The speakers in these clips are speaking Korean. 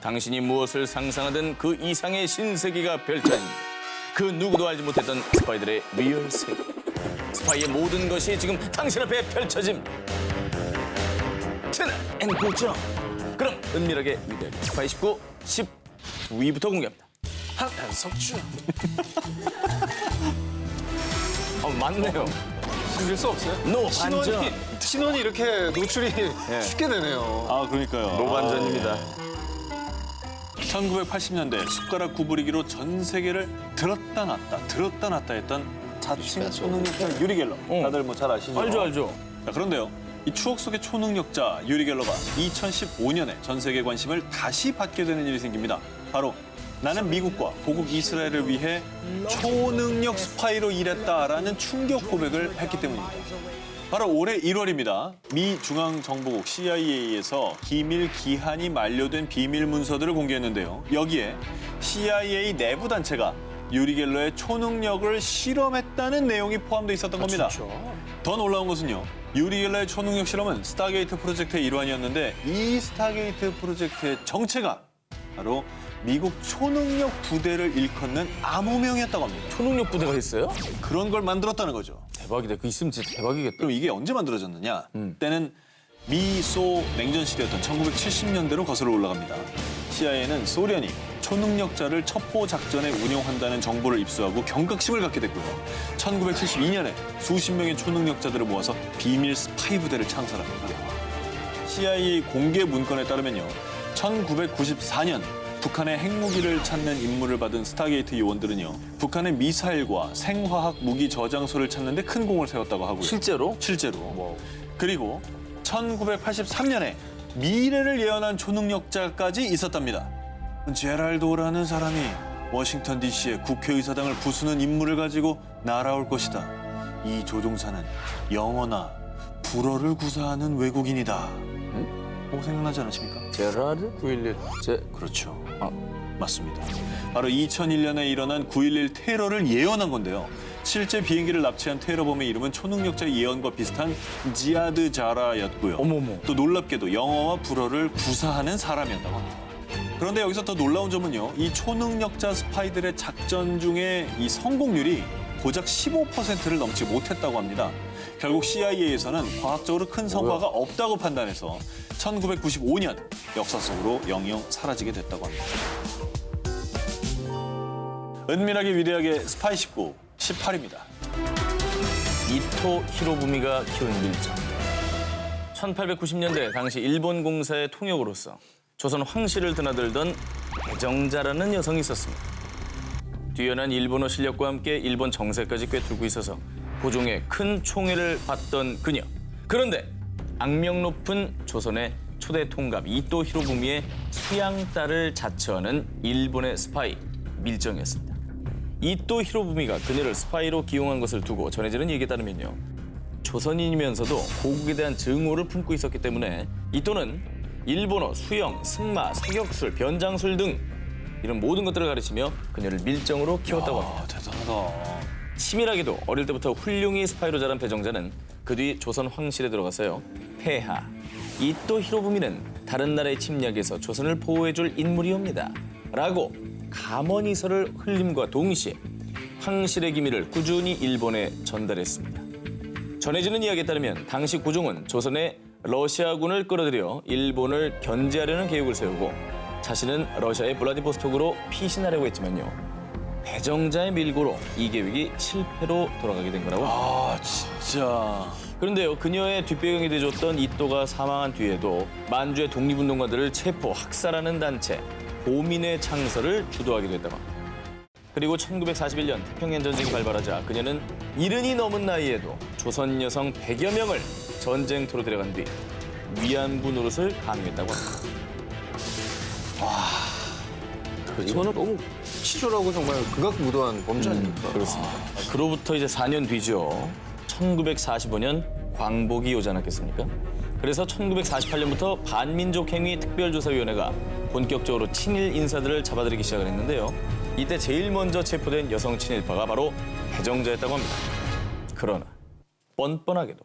당신이 무엇을 상상하든 그 이상의 신세계가 펼쳐집니다. 그 누구도 알지 못했던 스파이들의 리얼 세계. 스파이의 모든 것이 지금 당신 앞에 펼쳐집니다. 채널 N 고정. 그럼 은밀하게 위대하게 스파이 19, 19위부터 공개합니다. 한석준. 맞네요. 숨길 수 없어요. 노 반전. 신원이 이렇게 노출이 쉽게 되네요. 아, 그러니까요. 노반전입니다. 1980년대 숟가락 구부리기로 전 세계를 들었다 놨다 했던 자칭 초능력자 유리 갤러. 다들 뭐 잘 아시죠? 알죠. 자, 그런데요. 이 추억 속의 초능력자 유리 갤러가 2015년에 전 세계 관심을 다시 받게 되는 일이 생깁니다. 바로 나는 미국과 보국 이스라엘을 위해 초능력 스파이로 일했다라는 충격 고백을 했기 때문입니다. 바로 올해 1월입니다. 미 중앙정보국 CIA에서 기밀 기한이 만료된 비밀 문서들을 공개했는데요. 여기에 CIA 내부 단체가 유리 갤러의 초능력을 실험했다는 내용이 포함되어 있었던 겁니다. 더 놀라운 것은요. 유리 갤러의 초능력 실험은 스타게이트 프로젝트의 일환이었는데 이 스타게이트 프로젝트의 정체가 바로 미국 초능력 부대를 일컫는 암호명이었다고 합니다. 초능력 부대가 있어요? 그런 걸 만들었다는 거죠. 대박이다. 그 있으면 진짜 대박이겠다. 그럼 이게 언제 만들어졌느냐? 때는 미소 냉전 시대였던 1970년대로 거슬러 올라갑니다. CIA는 소련이 초능력자를 첩보 작전에 운용한다는 정보를 입수하고 경각심을 갖게 됐고요. 1972년에 수십 명의 초능력자들을 모아서 비밀 스파이 부대를 창설합니다. CIA 공개 문건에 따르면요. 1994년 북한의 핵무기를 찾는 임무를 받은 스타게이트 요원들은요. 북한의 미사일과 생화학 무기 저장소를 찾는 데 큰 공을 세웠다고 하고요. 실제로? 실제로. 그리고 1983년에 미래를 예언한 초능력자까지 있었답니다. 제랄도라는 사람이 워싱턴 DC의 국회의사당을 부수는 임무를 가지고 날아올 것이다. 이 조종사는 영어나 불어를 구사하는 외국인이다. 뭐 생각나지 않으십니까? 제라르 911. 그렇죠. 맞습니다. 바로 2001년에 일어난 9.11 테러를 예언한 건데요. 실제 비행기를 납치한 테러범의 이름은 초능력자 예언과 비슷한 지아드 자라였고요. 어머머. 또 놀랍게도 영어와 불어를 구사하는 사람이었다고 합니다. 그런데 여기서 더 놀라운 점은요. 이 초능력자 스파이들의 작전 중에 이 성공률이 고작 15%를 넘지 못했다고 합니다. 결국 CIA에서는 과학적으로 큰 성과가 없다고 판단해서 1995년 역사 속으로 영영 사라지게 됐다고 합니다. 은밀하게 위대하게 스파이 19, 18입니다. 이토 히로부미가 키운 밀정. 1890년대 당시 일본 공사의 통역으로서 조선 황실을 드나들던 배정자라는 여성이 있었습니다. 뛰어난 일본어 실력과 함께 일본 정세까지 꿰뚫고 있어서 고종의 큰 총애를 받던 그녀. 그런데 악명 높은 조선의 초대 통갑 이토 히로부미의 수양딸을 자처하는 일본의 스파이 밀정이었습니다. 이토 히로부미가 그녀를 스파이로 기용한 것을 두고 전해지는 얘기에 따르면요. 조선인이면서도 고국에 대한 증오를 품고 있었기 때문에 이토는 일본어, 수영, 승마, 사격술, 변장술 등 이런 모든 것들을 가르치며 그녀를 밀정으로 키웠다고 합니다. 대단하다. 치밀하게도 어릴 때부터 훌륭히 스파이로 자란 배정자는 그 뒤 조선 황실에 들어가서요. 폐하, 이토 히로부미는 다른 나라의 침략에서 조선을 보호해줄 인물이옵니다. 라고 감언이설을 흘림과 동시에 황실의 기밀을 꾸준히 일본에 전달했습니다. 전해지는 이야기에 따르면 당시 고종은 조선에 러시아군을 끌어들여 일본을 견제하려는 계획을 세우고 자신은 러시아의 블라디보스톡으로 피신하려고 했지만요. 배정자의 밀고로 이 계획이 실패로 돌아가게 된 거라고 합니다. 진짜. 그런데요, 그녀의 뒷배경이 돼줬던 이토가 사망한 뒤에도 만주의 독립운동가들을 체포, 학살하는 단체 보민의 창설을 주도하기도 했다고 합니다. 그리고 1941년 태평양 전쟁이 발발하자 그녀는 70이 넘은 나이에도 조선 여성 100여 명을 전쟁터로 데려간 뒤 위안부 노릇을 감행했다고 합니다. 이거는 너무 치졸하고 정말 극악무도한 범죄 아닙니까? 그렇습니다. 그로부터 이제 4년 뒤죠. 1945년 광복이 오지 않았겠습니까? 그래서 1948년부터 반민족행위 특별조사위원회가 본격적으로 친일 인사들을 잡아들이기 시작을 했는데요. 이때 제일 먼저 체포된 여성 친일파가 바로 배정자였다고 합니다. 그러나 뻔뻔하게도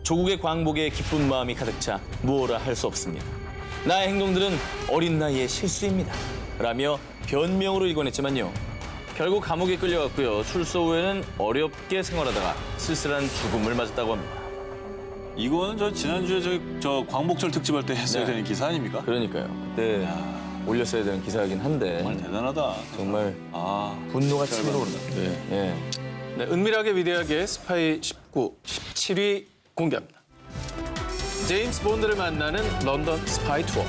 조국의 광복에 기쁜 마음이 가득 차 무엇라 할 수 없습니다. 나의 행동들은 어린 나이의 실수입니다. 라며 변명으로 일관했지만요. 결국 감옥에 끌려갔고요. 출소 후에는 어렵게 생활하다가 쓸쓸한 죽음을 맞았다고 합니다. 이거는 저 지난주에 저 광복절 특집할 때 했어야 네. 되는 기사 아닙니까? 그러니까요. 그때 올렸어야 되는 기사이긴 한데 정말 대단하다. 정말 분노가 치밀어 오른다. 예. 네, 은밀하게 위대하게 스파이 19, 17위 공개합니다. 제임스 본드를 만나는 런던 스파이 투어.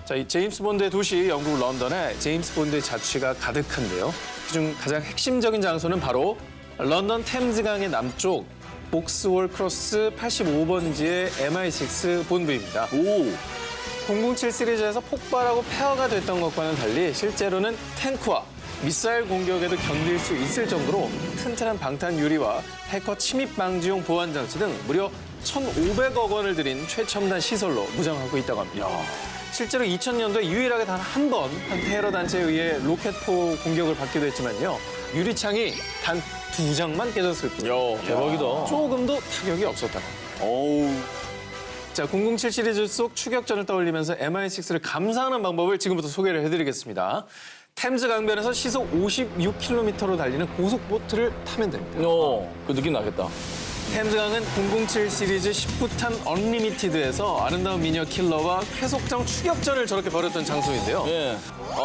자, 이 제임스 본드의 도시 영국 런던에 제임스 본드의 자취가 가득한데요. 그중 가장 핵심적인 장소는 바로 런던 템즈강의 남쪽 복스월 크로스 85번지의 MI6 본부입니다. 007 시리즈에서 폭발하고 폐허가 됐던 것과는 달리 실제로는 탱크와 미사일 공격에도 견딜 수 있을 정도로 튼튼한 방탄 유리와 해커 침입 방지용 보안 장치 등 무려 1,500억 원을 들인 최첨단 시설로 무장하고 있다고 합니다. 실제로 2000년도에 유일하게 단 한 번 한 테러 단체에 의해 로켓포 공격을 받기도 했지만요. 유리창이 단 2장만 깨졌을 뿐. 대박이다. 조금도 타격이 없었다고. 자, 007 시리즈 속 추격전을 떠올리면서 MI6를 감상하는 방법을 지금부터 소개를 해드리겠습니다. 템즈 강변에서 시속 56km로 달리는 고속보트를 타면 됩니다. 그 느낌 나겠다. 템즈강은 007 시리즈 19탄 언리미티드에서 아름다운 미녀 킬러와 쾌속정 추격전을 저렇게 벌였던 장소인데요. 예.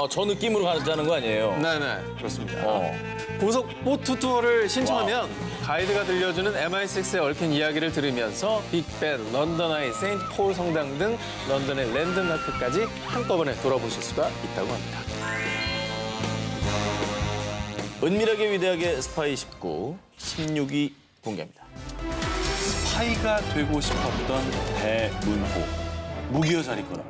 저 느낌으로 가자는 거 아니에요? 네네, 그렇습니다. 고속보트 투어를 신청하면 가이드가 들려주는 MI6에 얽힌 이야기를 들으면서 빅벤, 런던 아이, 세인트 폴 성당 등 런던의 랜드마크까지 한꺼번에 돌아보실 수가 있다고 합니다. 은밀하게 위대하게 스파이 19, 16위 공개합니다. 스파이가 되고 싶었던 대문호. 무기여 자리거라.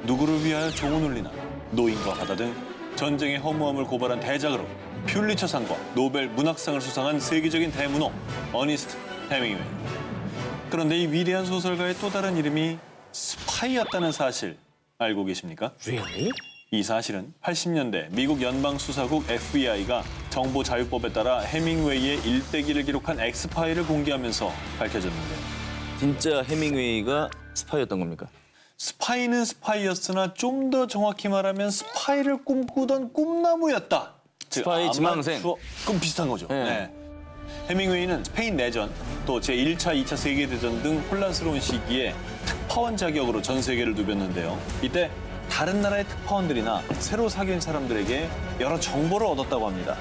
누구를 위하여 종을 울리나. 노인과 바다 등 전쟁의 허무함을 고발한 대작으로 퓰리처상과 노벨 문학상을 수상한 세계적인 대문호 어니스트 해밍웨이. 그런데 이 위대한 소설가의 또 다른 이름이 스파이였다는 사실 알고 계십니까? Really? 이 사실은 80년대 미국 연방수사국 FBI가 정보자유법에 따라 해밍웨이의 일대기를 기록한 엑스파일을 공개하면서 밝혀졌는데요. 진짜 해밍웨이가 스파이였던 겁니까? 스파이는 스파이였으나 좀 더 정확히 말하면 스파이를 꿈꾸던 꿈나무였다. 즉, 스파이 지망생. 꿈 비슷한 거죠. 네. 네. 해밍웨이는 스페인 내전, 또 제1차, 2차 세계대전 등 혼란스러운 시기에 특파원 자격으로 전 세계를 누볐는데요. 이때 다른 나라의 특파원들이나 새로 사귄 사람들에게 여러 정보를 얻었다고 합니다.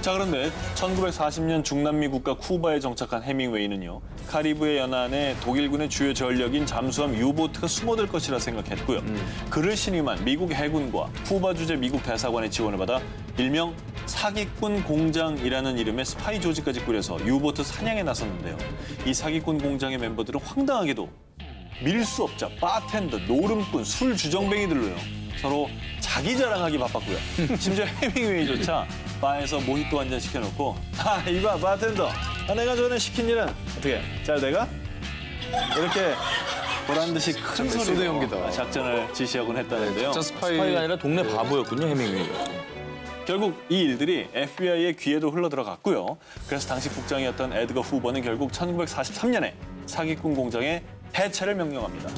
자, 그런데 1940년 중남미 국가 쿠바에 정착한 해밍웨이는요. 카리브해 연안에 독일군의 주요 전력인 잠수함 유보트가 숨어들 것이라 생각했고요. 그를 신임한 미국 해군과 쿠바 주재 미국 대사관의 지원을 받아 일명 사기꾼 공장이라는 이름의 스파이 조직까지 꾸려서 유보트 사냥에 나섰는데요. 이 사기꾼 공장의 멤버들은 황당하게도 밀수업자, 바텐더, 노름꾼, 술 주정뱅이들로요. 서로 자기 자랑하기 바빴고요. 심지어 해밍웨이조차 바에서 모히또 한 잔 시켜놓고 이봐 바텐더, 내가 전에 시킨 일은 어떻게 잘 돼가? 이렇게 보란 듯이 큰 소대 소리로 연기다. 작전을 지시하곤 했다는데요. 진짜 스파이가 아니라 동네 바보였군요, 해밍웨이가. 결국 이 일들이 FBI의 귀에도 흘러들어갔고요. 그래서 당시 국장이었던 에드거 후버는 결국 1943년에 사기꾼 공장에 해체를 명령합니다.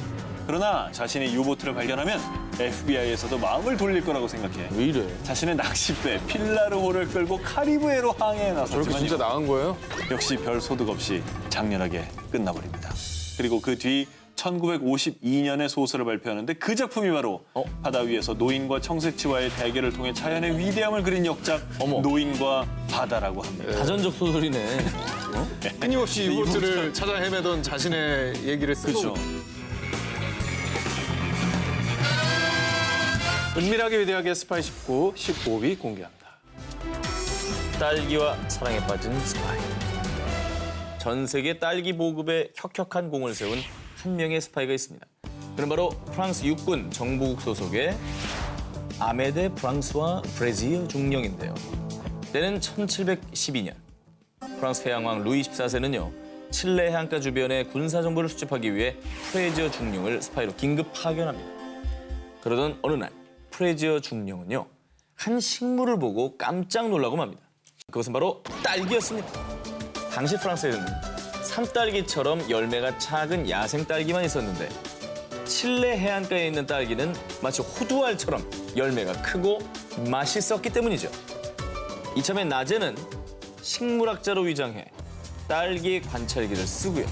그러나 자신의 유보트를 발견하면 FBI에서도 마음을 돌릴 거라고 생각해 왜 이래? 자신의 낚싯배 필라르호를 끌고 카리브해로 항해해 저렇게 나섰지만 진짜 나간 거예요? 역시 별 소득 없이 장렬하게 끝나버립니다. 그리고 그 뒤 1952년에 소설을 발표하는데 그 작품이 바로 바다 위에서 노인과 청새치와의 대결을 통해 자연의 위대함을 그린 역작 노인과 바다라고 합니다. 다전적 소설이네. 끊임없이 유보트를 찾아 헤매던 자신의 얘기를 쓰고 그렇죠. 은밀하게 위대하게 스파이 19, 15위 공개합니다. 딸기와 사랑에 빠진 스파이. 전 세계 딸기 보급에 혁혁한 공을 세운 한 명의 스파이가 있습니다. 그는 바로 프랑스 육군 정보국 소속의 아메데 프랑스와 브레지어 중령인데요. 때는 1712년. 프랑스 해양왕 루이 14세는요. 칠레 해안가 주변의 군사 정보를 수집하기 위해 프레지어 중령을 스파이로 긴급 파견합니다. 그러던 어느 날 프레지어 중령은요. 한 식물을 보고 깜짝 놀라고 맙니다. 그것은 바로 딸기였습니다. 당시 프랑스에는 산딸기처럼 열매가 작은 야생 딸기만 있었는데 칠레 해안가에 있는 딸기는 마치 호두알처럼 열매가 크고 맛있었기 때문이죠. 이참에 낮에는 식물학자로 위장해 딸기 관찰기를 쓰고요.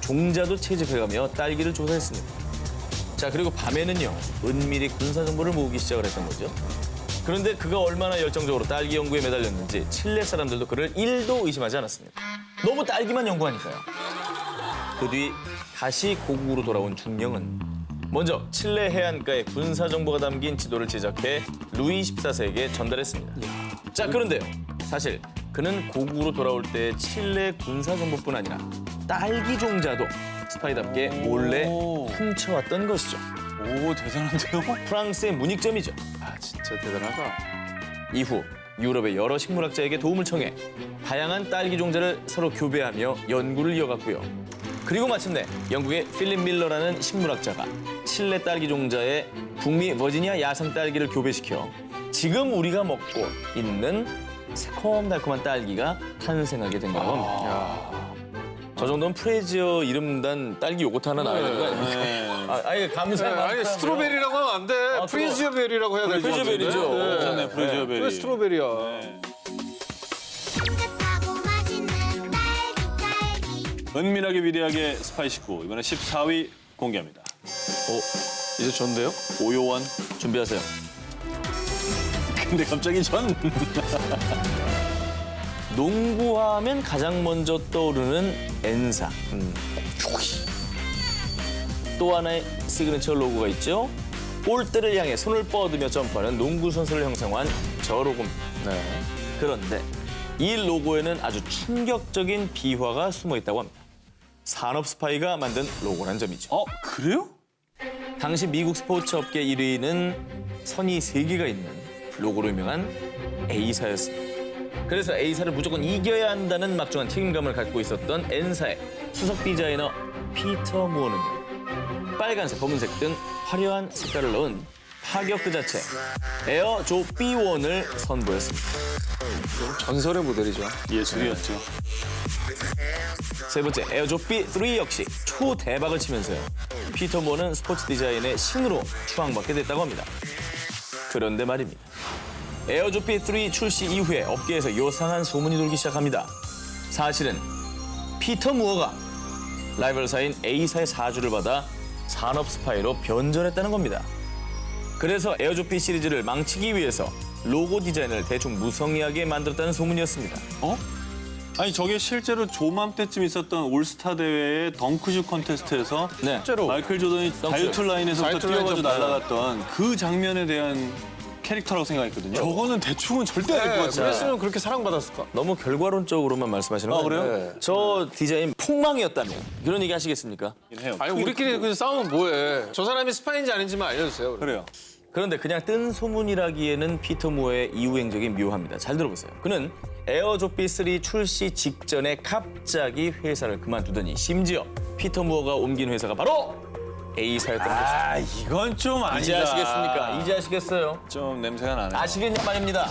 종자도 채집해가며 딸기를 조사했습니다. 자, 그리고 밤에는요, 은밀히 군사 정보를 모으기 시작을 했던 거죠. 그런데 그가 얼마나 열정적으로 딸기 연구에 매달렸는지 칠레 사람들도 그를 1도 의심하지 않았습니다. 너무 딸기만 연구하니까요. 그 뒤 다시 고국으로 돌아온 중령은 먼저 칠레 해안가에 군사 정보가 담긴 지도를 제작해 루이 14세에게 전달했습니다. 자, 그런데요. 사실 그는 고국으로 돌아올 때 칠레 군사 정보뿐 아니라 딸기 종자도 스파이답게 몰래 훔쳐왔던 것이죠. 오, 대단한데요? 프랑스의 문익점이죠. 아, 진짜 대단하다. 이후 유럽의 여러 식물학자에게 도움을 청해 다양한 딸기 종자를 서로 교배하며 연구를 이어갔고요. 그리고 마침내 영국의 필립 밀러라는 식물학자가 칠레 딸기 종자에 북미 버지니아 야생 딸기를 교배시켜 지금 우리가 먹고 있는 새콤달콤한 딸기가 탄생하게 된 거라고 합니다. 저 정도면 프레지어 이름 단 딸기 요거트 하나 나와야 되는 거 아닙니까? 네. 아예 감사히 아니, 스트로베리라고 하면 안 돼. 아, 프리지어베리라고 해야 될 것 같은데. 프리지어베리죠. 네. 괜찮네, 프레지어베리. 왜 스트로베리야? 따뜻하고 맛있는 딸기 은밀하게 위대하게 스파이 19 이번에 14위 공개합니다. 이제 전데요? 오요원. 준비하세요. 근데 갑자기 전. 농구하면 가장 먼저 떠오르는 N사. 또 하나의 시그니처 로고가 있죠. 골대를 향해 손을 뻗으며 점프하는 농구 선수를 형상화한 저 로고입니다. 그런데 이 로고에는 아주 충격적인 비화가 숨어 있다고 합니다. 산업 스파이가 만든 로고란 점이죠. 그래요? 당시 미국 스포츠 업계 1위는 선이 3개가 있는 로고로 유명한 A사였습니다. 그래서 A사를 무조건 이겨야 한다는 막중한 책임감을 갖고 있었던 N사의 수석 디자이너 피터 무어는요. 빨간색, 검은색 등 화려한 색깔을 넣은 파격 그 자체 에어조 B1을 선보였습니다. 전설의 모델이죠. 예술이었죠. 세 번째 에어조 B3 역시 초대박을 치면서요. 피터 무어는 스포츠 디자인의 신으로 추앙받게 됐다고 합니다. 그런데 말입니다. 에어조 B3 출시 이후에 업계에서 요상한 소문이 돌기 시작합니다. 사실은 피터 무어가 라이벌사인 A사의 사주를 받아 산업 스파이로 변절했다는 겁니다. 그래서 에어조 B 시리즈를 망치기 위해서 로고 디자인을 대충 무성의하게 만들었다는 소문이었습니다. 아니 저게 실제로 조맘때쯤 있었던 올스타 대회의 덩크슛 컨테스트에서 네. 실제로 마이클 조던이 다이어트 라인에서부터 다이어트 라인 뛰어가지고 점프. 날아갔던 그 장면에 대한 캐릭터라고 생각했거든요. 저거는 대충은 절대 아닐 것 같아요. 그랬으면 그렇게 사랑받았을까? 너무 결과론적으로만 말씀하시는 거예요. 그래요? 네. 저 디자인 폭망이었다면 그런 얘기 하시겠습니까? 해요. 아니, 우리끼리 그 싸우면 뭐해. 저 사람이 스파인지 아닌지만 알려주세요. 그래요. 그런데 그냥 뜬 소문이라기에는 피터 무어의 이후 행적이 묘합니다. 잘 들어보세요. 그는 에어조 B3 출시 직전에 갑자기 회사를 그만두더니 심지어 피터 무어가 옮긴 회사가 바로 A사였던 거죠. 이건 좀 아니다. 이제 아시겠습니까? 이제 아시겠어요? 좀 냄새가 나네. 아시겠냐 말입니다.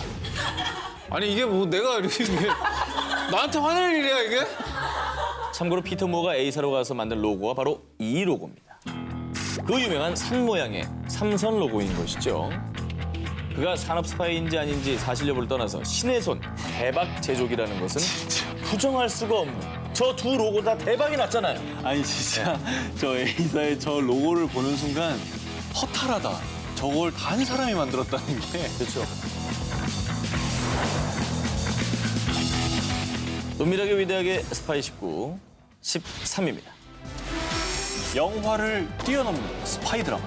아니, 이게 뭐 내가 이렇게 나한테 화낼 일이야, 이게? 참고로 피터 무어가 A사로 가서 만든 로고가 바로 이 로고입니다. 그 유명한 산 모양의 삼선 로고인 것이죠. 그가 산업 스파이인지 아닌지 사실 여부를 떠나서 신의 손 대박 제조기라는 것은 부정할 수가 없는 저 두 로고 다 대박이 났잖아요. 아니 진짜 저 A사의 저 로고를 보는 순간 허탈하다. 저걸 단 사람이 만들었다는 게. 그렇죠. 은밀하게 위대하게 스파이 19 13입니다. 영화를 뛰어넘는 스파이 드라마.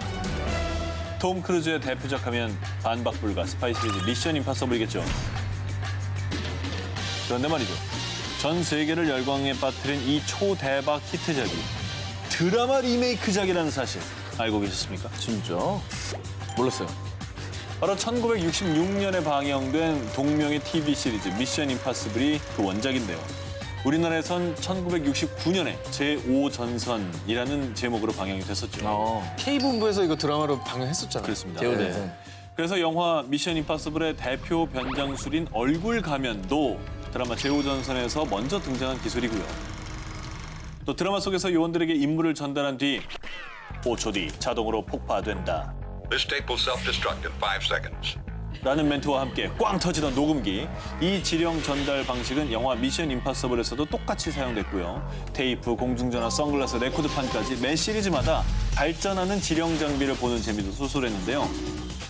톰 크루즈의 대표작 하면 반박불가 스파이 시리즈 미션 임파서블이겠죠. 그런데 말이죠. 전 세계를 열광에 빠뜨린 이 초대박 히트작이 드라마 리메이크작이라는 사실 알고 계셨습니까? 진짜? 몰랐어요. 바로 1966년에 방영된 동명의 TV 시리즈 미션 임파서블이 그 원작인데요. 우리나라에선 1969년에 제5전선이라는 제목으로 방영이 됐었죠. K본부에서 이거 드라마로 방영했었잖아요. 그렇습니다. 제오대전. 그래서 영화 미션 임파서블의 대표 변장술인 얼굴 가면도 드라마 제5전선에서 먼저 등장한 기술이고요. 또 드라마 속에서 요원들에게 임무를 전달한 뒤 5초 뒤 자동으로 폭파된다. This tape will self-destruct in 5 seconds. 라는 멘트와 함께 꽝 터지던 녹음기. 이 지령 전달 방식은 영화 미션 임파서블에서도 똑같이 사용됐고요. 테이프, 공중전화, 선글라스, 레코드판까지 매 시리즈마다 발전하는 지령 장비를 보는 재미도 쏠쏠했는데요.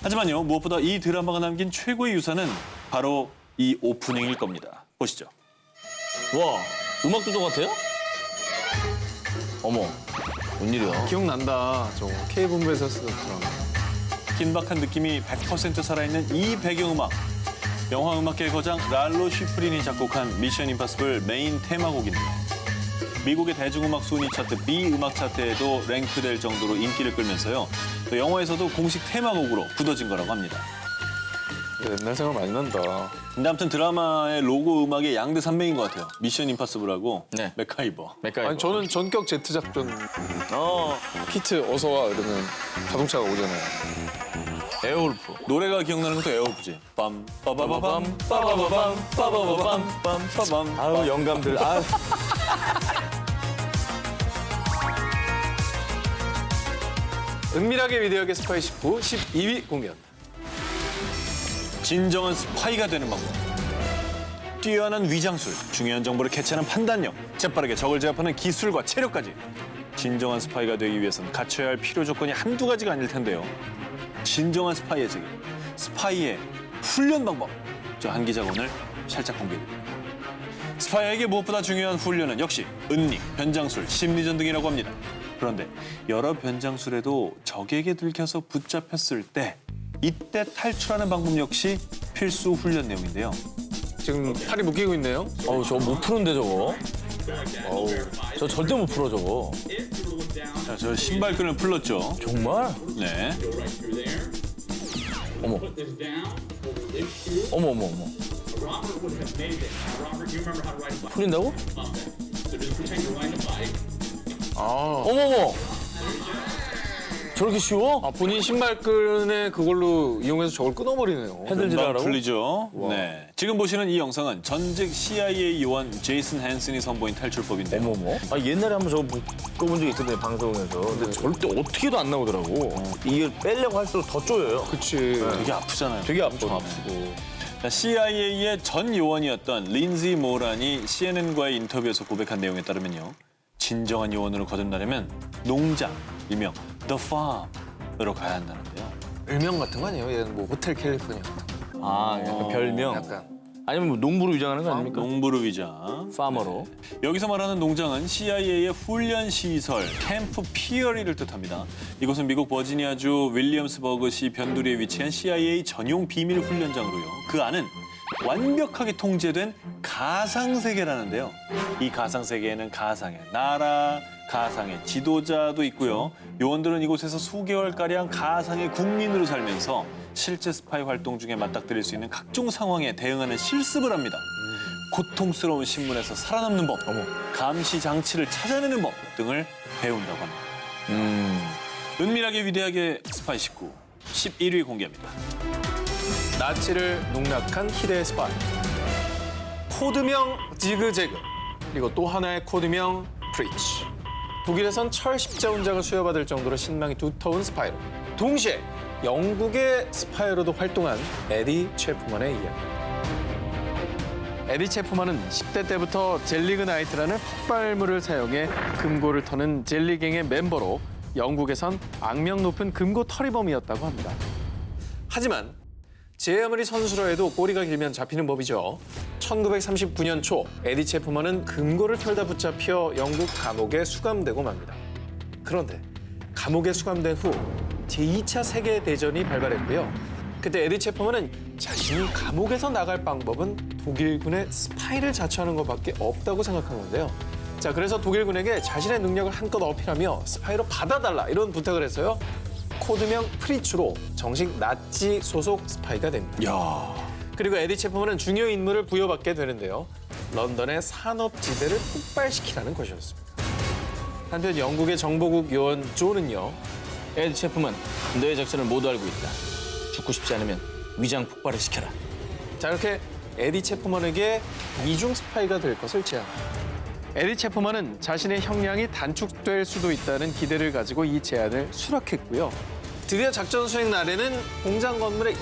하지만요, 무엇보다 이 드라마가 남긴 최고의 유산은 바로 이 오프닝일 겁니다. 보시죠. 와, 음악도 똑같아요? 어머, 웬일이야? 기억난다. 저거 K본부에서 쓰던 드라마. 긴박한 느낌이 100% 살아있는 이 배경음악. 영화 음악계의 거장 랄로 쉬프린이 작곡한 미션 임파서블 메인 테마곡인데요. 미국의 대중음악 순위 차트 B 음악 차트에도 랭크될 정도로 인기를 끌면서요. 또 영화에서도 공식 테마곡으로 굳어진 거라고 합니다. 옛날 생각 많이 난다. 근데 아무튼 드라마의 로고 음악의 양대 산맥인 것 같아요. 미션 임파서블하고 네. 맥가이버. 맥가이버. 아니 저는 전격 제트 작전. 피트 어서 와 이러면 자동차가 오잖아요. 에어울프. 노래가 기억나는 것도 에어울프지. 빰 빠바바밤 빠바바밤, 빠바바밤, 빠밤. 아우, 영감들. 아유. 은밀하게 위대하게 스파이 19 12위 공개합니다. 진정한 스파이가 되는 방법. 뛰어난 위장술, 중요한 정보를 캐치하는 판단력, 재빠르게 적을 제압하는 기술과 체력까지. 진정한 스파이가 되기 위해서는 갖춰야 할 필요 조건이 한두 가지가 아닐 텐데요. 진정한 스파이의 세계, 스파이의 훈련 방법. 저 한 기자가 오늘 살짝 공개해드립니다. 스파이에게 무엇보다 중요한 훈련은 역시 은닉, 변장술, 심리전 등이라고 합니다. 그런데 여러 변장술에도 적에게 들켜서 붙잡혔을 때 이때 탈출하는 방법 역시 필수 훈련 내용인데요. 지금 팔이 묶이고 있네요. 어우, 저거 못 푸는데, 저거. 어우, 저 절대 못 풀어, 저거. 자, 저 신발끈을 풀렀죠. 정말? 네. 어머. 어머, 어머, 어머. 풀린다고? 어머머! 저렇게 쉬워? 아, 본인 신발끈에 그걸로 이용해서 저걸 끊어버리네요. 패들질 금방 하라고? 풀리죠. 네. 지금 보시는 이 영상은 전직 CIA 요원 제이슨 헨슨이 선보인 탈출법인데요. 어머머. 아, 옛날에 한번 저거 묶어본 적이 있거든요, 방송에서. 근데 절대 어떻게도 안 나오더라고. 이게 빼려고 할수록 더 쪼여요. 그치. 되게 아프잖아요. 되게 아프죠. 아프고. CIA의 전 요원이었던 린지 모란이 CNN과의 인터뷰에서 고백한 내용에 따르면요. 진정한 요원으로 거듭나려면 농장, 일명 The Farm으로 가야 한다는데요. 일명 같은 거 아니에요? 얘는 뭐 호텔 캘리포니아 같은 거. 아, 약간 별명. 약간. 아니면 뭐 농부로 위장하는 거 아닙니까? 농부를 위장. 파머로. 여기서 말하는 농장은 CIA의 훈련 시설, 캠프 피어리를 뜻합니다. 이곳은 미국 버지니아주 윌리엄스버그시 변두리에 위치한 CIA 전용 비밀 훈련장으로요. 그 안은 완벽하게 통제된 가상세계라는데요. 이 가상세계에는 가상의 나라, 가상의 지도자도 있고요. 요원들은 이곳에서 수개월가량 가상의 국민으로 살면서 실제 스파이 활동 중에 맞닥뜨릴 수 있는 각종 상황에 대응하는 실습을 합니다. 고통스러운 신문에서 살아남는 법, 감시 장치를 찾아내는 법 등을 배운다고 합니다. 은밀하게 위대하게 스파이 19, 11위 공개합니다. 나치를 농락한 희대의 스파이. 코드명 지그재그. 그리고 또 하나의 코드명 프리치. 독일에선 철 십자훈장을 수여받을 정도로 신망이 두터운 스파이로. 동시에 영국의 스파이로도 활동한 에디 체프먼의 이야기. 에디 체프먼은 10대 때부터 젤리그 나이트라는 폭발물을 사용해 금고를 터는 젤리갱의 멤버로 영국에선 악명 높은 금고 털이범이었다고 합니다. 하지만 제 아무리 선수라 해도 꼬리가 길면 잡히는 법이죠. 1939년 초 에디 체프먼은 금고를 털다 붙잡혀 영국 감옥에 수감되고 맙니다. 그런데 감옥에 수감된 후 제2차 세계대전이 발발했고요. 그때 에디 체프먼은 자신이 감옥에서 나갈 방법은 독일군의 스파이를 자처하는 것밖에 없다고 생각한 건데요. 자, 그래서 독일군에게 자신의 능력을 한껏 어필하며 스파이로 받아달라 이런 부탁을 해서요. 코드명 프리츠로 정식 나치 소속 스파이가 됩니다. 야, 그리고 에디 체프먼은 중요 임무를 부여받게 되는데요. 런던의 산업지대를 폭발시키라는 것이었습니다. 한편 영국의 정보국 요원 조는요. 에디 체프만, 너의 작전을 모두 알고 있다. 죽고 싶지 않으면 위장 폭발을 시켜라. 자, 이렇게 에디 체프먼에게 이중 스파이가 될 것을 제안합니다. 에디 체프만은 자신의 형량이 단축될 수도 있다는 기대를 가지고 이 제안을 수락했고요. 드디어 작전 수행 날에는 공장 건물의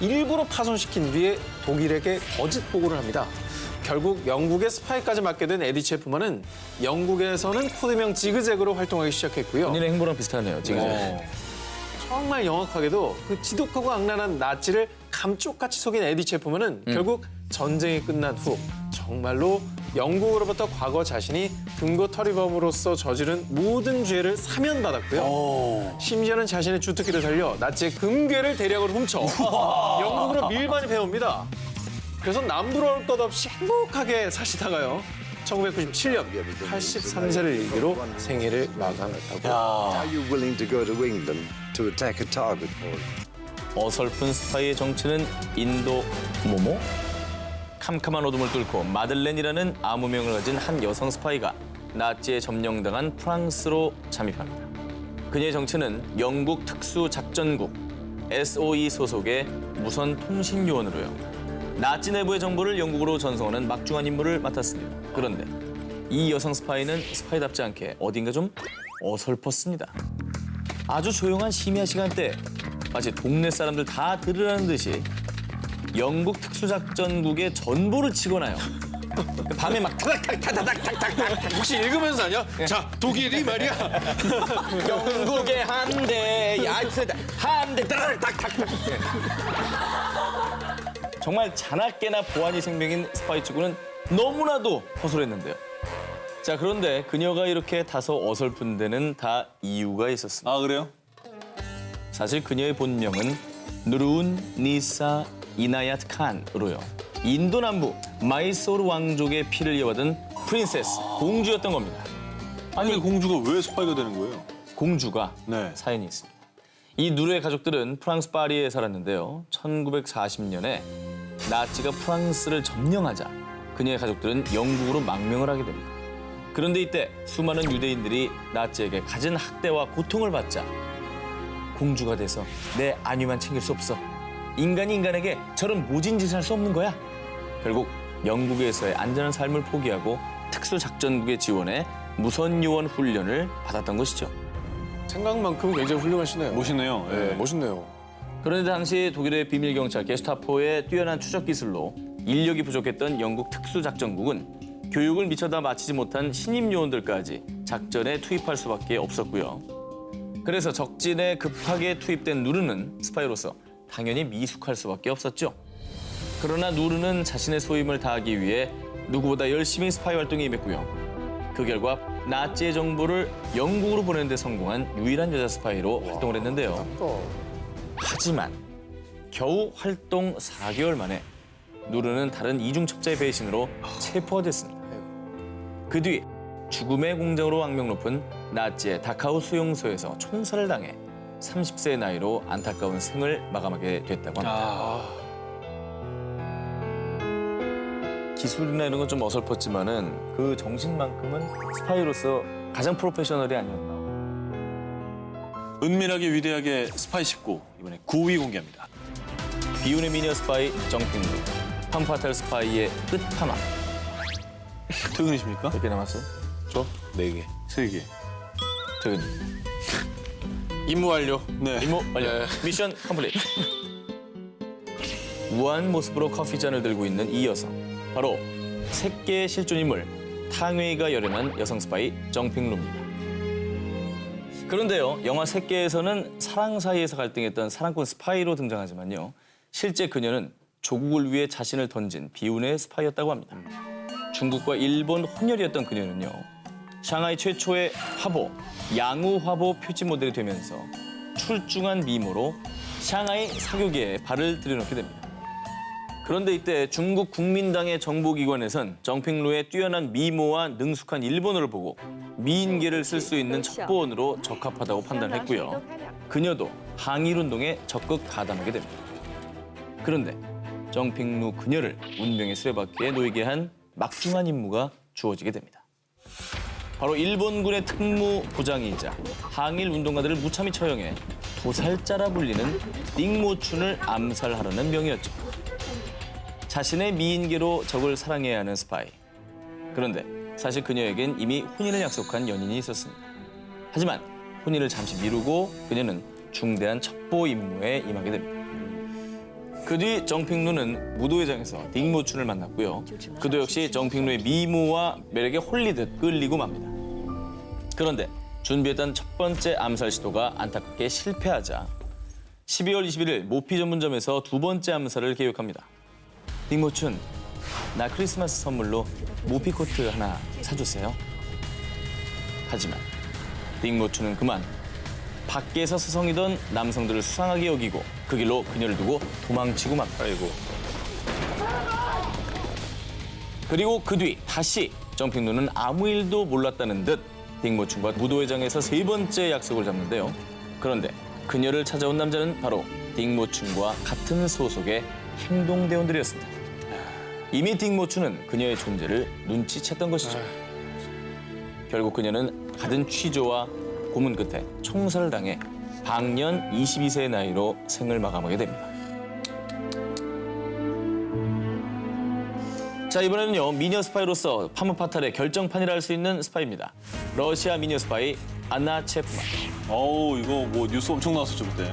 일부러 파손시킨 뒤에 독일에게 거짓 보고를 합니다. 결국 영국의 스파이까지 맡게 된 에디 체프만은 영국에서는 코드명 지그재그로 활동하기 시작했고요. 본인의 행보랑 비슷하네요. 지금. 정말 영악하게도 그 지독하고 악랄한 나치를 감쪽같이 속인 에디 체프만은 결국 전쟁이 끝난 후 정말로 영국으로부터 과거 자신이 금고 털이범으로서 저지른 모든 죄를 사면받았고요. 심지어는 자신의 주특기를 살려 나치의 금괴를 대량으로 훔쳐 영국으로 밀반이 배웁니다. 그래서 남부러울 것 없이 행복하게 사시다가요. 1997년 83세를 일기로 생애를 마감했다고. Are you willing to go to England to attack a target for it? 어설픈 스파이의 정체는 인도 모모? 캄캄한 어둠을 뚫고 마들렌이라는 아무명을 가진 한 여성 스파이가 나치에 점령당한 프랑스로 잠입합니다. 그녀의 정체는 영국 특수작전국 SOE 소속의 무선 통신요원으로요. 나치 내부의 정보를 영국으로 전송하는 막중한 임무를 맡았습니다. 그런데 이 여성 스파이는 스파이답지 않게 어딘가 좀 어설펐습니다. 아주 조용한 심야 시간대 마치 동네 사람들 다 들으라는 듯이 영국 특수작전국의 전보를 치거나요. 밤에 막 타닥타닥타닥타닥 혹시 읽으면서 아니야? 자, 독일이 말이야. 영국의 한대 야이트다 한대 따닥닥닥 정말 자나깨나 보안이 생명인 스파이 치고는 너무나도 허술했는데요. 자, 그런데 그녀가 이렇게 다소 어설픈 데는 다 이유가 있었습니다. 아, 그래요? 사실 그녀의 본명은 누룬 니사 이나얏 칸으로요. 인도 남부 마이소르 왕족의 피를 이어받은 프린세스, 공주였던 겁니다. 아니, 공주가 왜 스파이가 되는 거예요? 공주가 네. 사연이 있습니다. 이 누르의 가족들은 프랑스 파리에 살았는데요. 1940년에 나치가 프랑스를 점령하자 그녀의 가족들은 영국으로 망명을 하게 됩니다. 그런데 이때 수많은 유대인들이 나치에게 갖은 학대와 고통을 받자 공주가 돼서 내 안위만 챙길 수 없어. 인간이 인간에게 저런 모진 짓을 할 수 없는 거야. 결국 영국에서의 안전한 삶을 포기하고 특수작전국의 지원에 무선요원 훈련을 받았던 것이죠. 생각만큼 굉장히 훌륭하시네요. 멋있네요. 네, 예. 멋있네요. 그런데 당시 독일의 비밀경찰 게슈타포의 뛰어난 추적 기술로 인력이 부족했던 영국 특수작전국은 교육을 미처 다 마치지 못한 신임 요원들까지 작전에 투입할 수밖에 없었고요. 그래서 적진에 급하게 투입된 누르는 스파이로서 당연히 미숙할 수밖에 없었죠. 그러나 누르는 자신의 소임을 다하기 위해 누구보다 열심히 스파이 활동에 임했고요. 그 결과 나치의 정보를 영국으로 보내는 데 성공한 유일한 여자 스파이로 활동을 했는데요. 하지만 겨우 활동 4개월 만에 누르는 다른 이중첩자의 배신으로 체포가 됐습니다. 그 뒤 죽음의 공장으로 악명 높은 나치의 다카우 수용소에서 총살을 당해 30세의 나이로 안타까운 생을 마감하게 됐다고 합니다. 기술이나 이런 건 좀 어설펐지만은 그 정신만큼은 스파이로서 가장 프로페셔널이 아니었나. 은밀하게 위대하게 스파이 19 이번에 9위 공개합니다. 비운의 미녀 스파이 정핑루, 팜파탈 스파이의 끝판왕. 퇴근이십니까? 몇 개 남았어요? 저 4개. 3개. 퇴근. 임무 완료. 네. 임무 완료. 네. 미션 컴플리트. 우아한 모습으로 커피잔을 들고 있는 이 여성. 바로 새끼의 실존 인물 탕웨이가 열연한 여성 스파이 정핑루입니다. 그런데요, 영화 새끼에서는 사랑 사이에서 갈등했던 사랑꾼 스파이로 등장하지만요. 실제 그녀는 조국을 위해 자신을 던진 비운의 스파이였다고 합니다. 중국과 일본 혼혈이었던 그녀는요. 샹하이 최초의 화보, 양우 화보 표지 모델이 되면서 출중한 미모로 샹하이 사교계에 발을 들여놓게 됩니다. 그런데 이때 중국 국민당의 정보기관에선 정핑루의 뛰어난 미모와 능숙한 일본어를 보고 미인계를 쓸 수 있는 첩보원으로 적합하다고 판단했고요. 그녀도 항일운동에 적극 가담하게 됩니다. 그런데 정핑루 그녀를 운명의 수레바퀴에 놓이게 한 막중한 임무가 주어지게 됩니다. 바로 일본군의 특무 부장이자 항일 운동가들을 무참히 처형해 도살자라 불리는 띵모춘을 암살하려는 명이었죠. 자신의 미인계로 적을 사랑해야 하는 스파이. 그런데 사실 그녀에겐 이미 혼인을 약속한 연인이 있었습니다. 하지만 혼인을 잠시 미루고 그녀는 중대한 첩보 임무에 임하게 됩니다. 그 뒤 정핑루는 무도회장에서 딩모춘을 만났고요. 그도 역시 정핑루의 미모와 매력에 홀리듯 끌리고 맙니다. 그런데 준비했던 첫 번째 암살 시도가 안타깝게 실패하자 12월 21일 모피 전문점에서 두 번째 암살을 계획합니다. 딩모춘, 나 크리스마스 선물로 모피 코트 하나 사주세요. 하지만 딩모춘은 그만 밖에서 스성이던 남성들을 수상하게 여기고 그 길로 그녀를 두고 도망치고 맙니다. 아이고. 그리고 그 뒤 다시 정핑루는 아무 일도 몰랐다는 듯 딩모춘과 무도회장에서 세 번째 약속을 잡는데요. 그런데 그녀를 찾아온 남자는 바로 딩모춘과 같은 소속의 행동대원들이었습니다. 이미 딩모춘은 그녀의 존재를 눈치챘던 것이죠. 결국 그녀는 받은 취조와 고문 끝에 총살을 당해 방년 22세의 나이로 생을 마감하게 됩니다. 자, 이번에는요, 미녀 스파이로서 파무파탈의 결정판이라 할 수 있는 스파이입니다. 러시아 미녀 스파이 안나 체프만. 어우, 이거 뭐 뉴스 엄청 나왔었죠, 그때.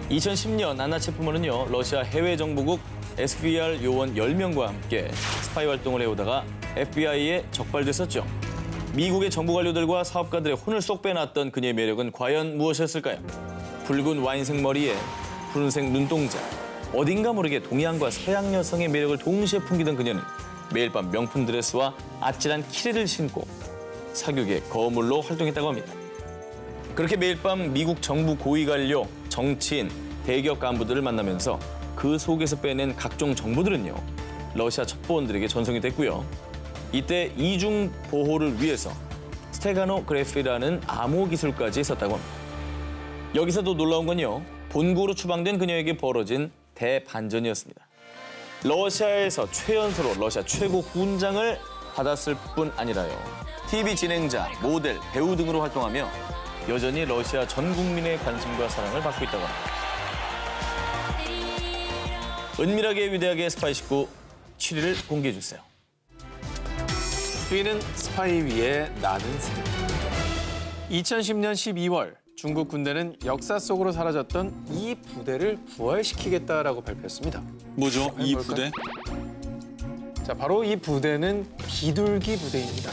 2010년 안나 체프만은요, 러시아 해외 정보국 SVR 요원 10명과 함께 스파이 활동을 해오다가 FBI에 적발됐었죠. 미국의 정부 관료들과 사업가들의 혼을 쏙 빼놨던 그녀의 매력은 과연 무엇이었을까요? 붉은 와인색 머리에 푸른색 눈동자, 어딘가 모르게 동양과 서양 여성의 매력을 동시에 풍기던 그녀는 매일 밤 명품 드레스와 아찔한 키를 신고 사교계 거물로 활동했다고 합니다. 그렇게 매일 밤 미국 정부 고위 관료, 정치인, 대기업 간부들을 만나면서 그 속에서 빼낸 각종 정보들은요, 러시아 첩보원들에게 전송이 됐고요. 이때 이중 보호를 위해서 스테가노 그래피라는 암호 기술까지 썼다고 합니다. 여기서도 놀라운 건요, 본국으로 추방된 그녀에게 벌어진 대반전이었습니다. 러시아에서 최연소로 러시아 최고 훈장을 받았을 뿐 아니라요, TV 진행자, 모델, 배우 등으로 활동하며 여전히 러시아 전 국민의 관심과 사랑을 받고 있다고 합니다. 은밀하게 위대하게 스파이 19 7위를 공개해 주세요. 뛰는 스파이 위에 나는 새. 2010년 12월 중국 군대는 역사 속으로 사라졌던 이 부대를 부활시키겠다라고 발표했습니다. 뭐죠? 이 볼까요? 부대? 자, 바로 이 부대는 비둘기 부대입니다.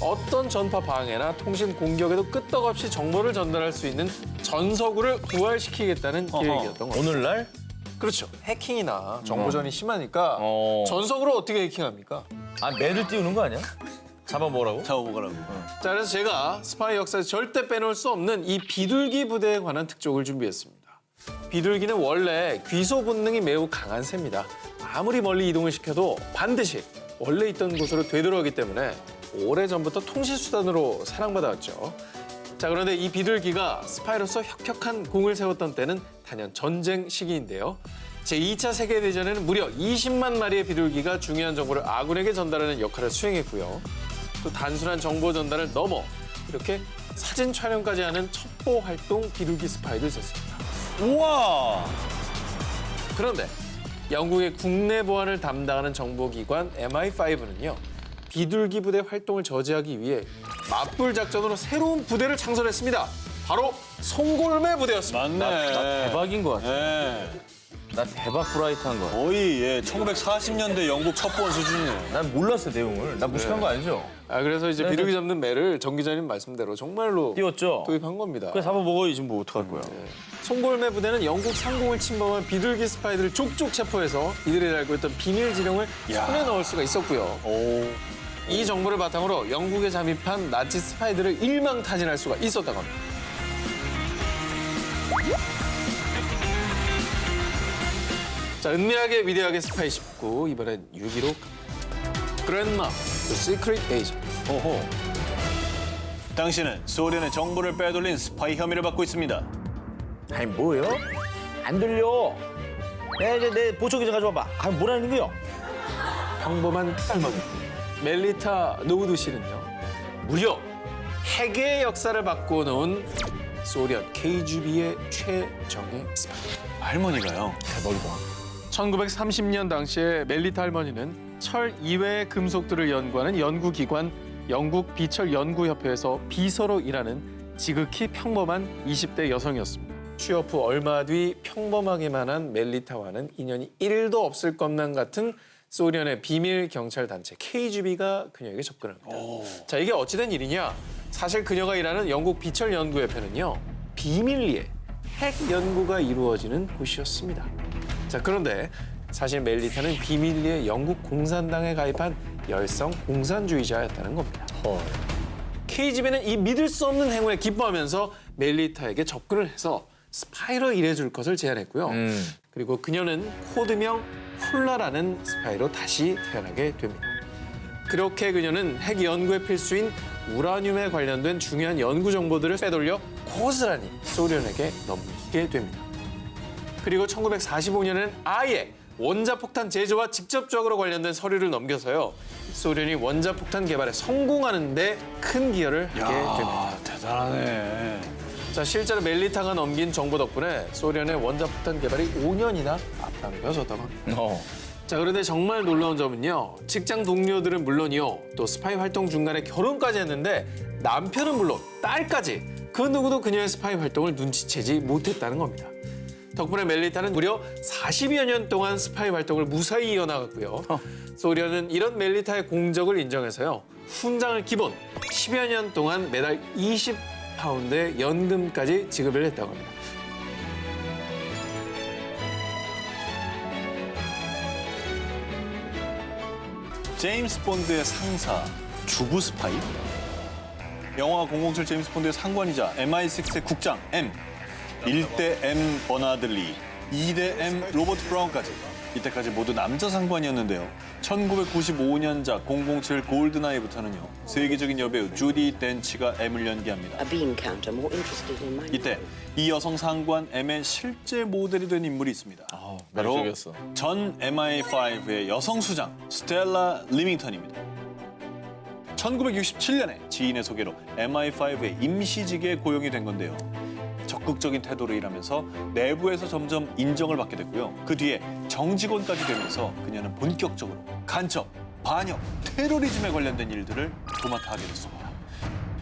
어떤 전파 방해나 통신 공격에도 끄떡없이 정보를 전달할 수 있는 전서구를 부활시키겠다는 계획이었던 거죠. 오늘날 그렇죠. 해킹이나 정보전이 심하니까 전서구를 어떻게 해킹합니까? 매를 띄우는 거 아니야? 잡아먹으라고? 잡아보라고. 자, 그래서 제가 스파이 역사에서 절대 빼놓을 수 없는 이 비둘기 부대에 관한 특종을 준비했습니다. 비둘기는 원래 귀소 본능이 매우 강한 새입니다. 아무리 멀리 이동을 시켜도 반드시 원래 있던 곳으로 되돌아오기 때문에 오래전부터 통신수단으로 사랑받아왔죠. 자, 그런데 이 비둘기가 스파이로서 혁혁한 공을 세웠던 때는 단연 전쟁 시기인데요. 제2차 세계대전에는 무려 20만 마리의 비둘기가 중요한 정보를 아군에게 전달하는 역할을 수행했고요. 또 단순한 정보 전달을 넘어 이렇게 사진 촬영까지 하는 첩보 활동 비둘기 스파이도 있었습니다. 우와! 그런데 영국의 국내 보안을 담당하는 정보기관 MI5는요. 비둘기 부대 활동을 저지하기 위해 맞불 작전으로 새로운 부대를 창설했습니다. 바로 송골매 부대였습니다. 맞네. 나 대박인 것 같아. 예. 나 대박 브라이트한 거야. 거의 1940년대 영국 첩보원 수준이네요. 난 몰랐어, 내용을. 나 무식한 거 아니죠? 그래서 이제 네, 비둘기 잡는 매를 정 기자님 말씀대로 정말로 띄웠죠? 도입한 겁니다. 그래, 잡아먹어야지 뭐 어떡할 거야. 송골매 부대는 영국 상공을 침범한 비둘기 스파이들을 족족 체포해서 이들이 알고 있던 비밀 지령을 손에 넣을 수가 있었고요. 이 정보를 바탕으로 영국에 잠입한 나치 스파이들을 일망타진할 수가 있었다고 합니다. 자, 은밀하게 위대하게 스파이 19, 이번엔 6위로 그랜마, The Secret Agent. 오호. 당신은 소련의 정보를 빼돌린 스파이 혐의를 받고 있습니다. 아니, 뭐요? 안 들려. 내 보초기 좀 가져와봐. 뭐라는 거요? 평범한 딸먹이 멜리타 노우두시는요, 무려 핵의 역사를 바꿔놓은 소련 KGB의 최정예 스파이. 할머니가요. 대박이다. 1930년 당시에 멜리타 할머니는 철 이외의 금속들을 연구하는 연구기관 영국 비철 연구협회에서 비서로 일하는 지극히 평범한 20대 여성이었습니다. 취업 후 얼마 뒤 평범하기만 한 멜리타와는 인연이 1도 없을 것만 같은 소련의 비밀 경찰 단체 KGB가 그녀에게 접근을 합니다. 자, 이게 어찌된 일이냐? 사실 그녀가 일하는 영국 비철 연구협회는요, 비밀리에 핵 연구가 이루어지는 곳이었습니다. 자, 그런데 사실 멜리타는 비밀리에 영국 공산당에 가입한 열성 공산주의자였다는 겁니다. KGB는 이 믿을 수 없는 행운에 기뻐하면서 멜리타에게 접근을 해서 스파이로 일해줄 것을 제안했고요. 그리고 그녀는 코드명 훌라라는 스파이로 다시 태어나게 됩니다. 그렇게 그녀는 핵 연구의 필수인 우라늄에 관련된 중요한 연구 정보들을 빼돌려 고스란히 소련에게 넘기게 됩니다. 그리고 1945년에는 아예 원자폭탄 제조와 직접적으로 관련된 서류를 넘겨서요, 소련이 원자폭탄 개발에 성공하는 데 큰 기여를 하게 됩니다. 대단하네. 자, 실제로 멜리타가 넘긴 정보 덕분에 소련의 원자폭탄 개발이 5년이나 앞당겨졌다고 합니다. 자, 그런데 정말 놀라운 점은요, 직장 동료들은 물론이요, 또 스파이 활동 중간에 결혼까지 했는데 남편은 물론 딸까지 그 누구도 그녀의 스파이 활동을 눈치채지 못했다는 겁니다. 덕분에 멜리타는 무려 40여 년 동안 스파이 활동을 무사히 이어나갔고요. 소련은 이런 멜리타의 공적을 인정해서요, 훈장을 기본 10여 년 동안 매달 20파운드의 연금까지 지급을 했다고 합니다. 제임스 본드의 상사, 주부 스파이. 영화 007 제임스 본드의 상관이자 MI6의 국장 M, 1대 M 버나들리, 2대 M 로버트 브라운까지. 이때까지 모두 남자 상관이었는데요. 1995년작 007 골든아이부터는요, 세계적인 여배우 주디 덴치가 M을 연기합니다. A bean counter more interested in my 이때 이 여성 상관 M의 실제 모델이 된 인물이 있습니다. 바로 매력적이었어. 전 MI5의 여성 수장 스텔라 리밍턴입니다. 1967년에 지인의 소개로 MI5의 임시직에 고용이 된 건데요. 적극적인 태도로 일하면서 내부에서 점점 인정을 받게 됐고요. 그 뒤에 정직원까지 되면서 그녀는 본격적으로 간첩, 반역, 테러리즘에 관련된 일들을 도맡아 하게 됐습니다.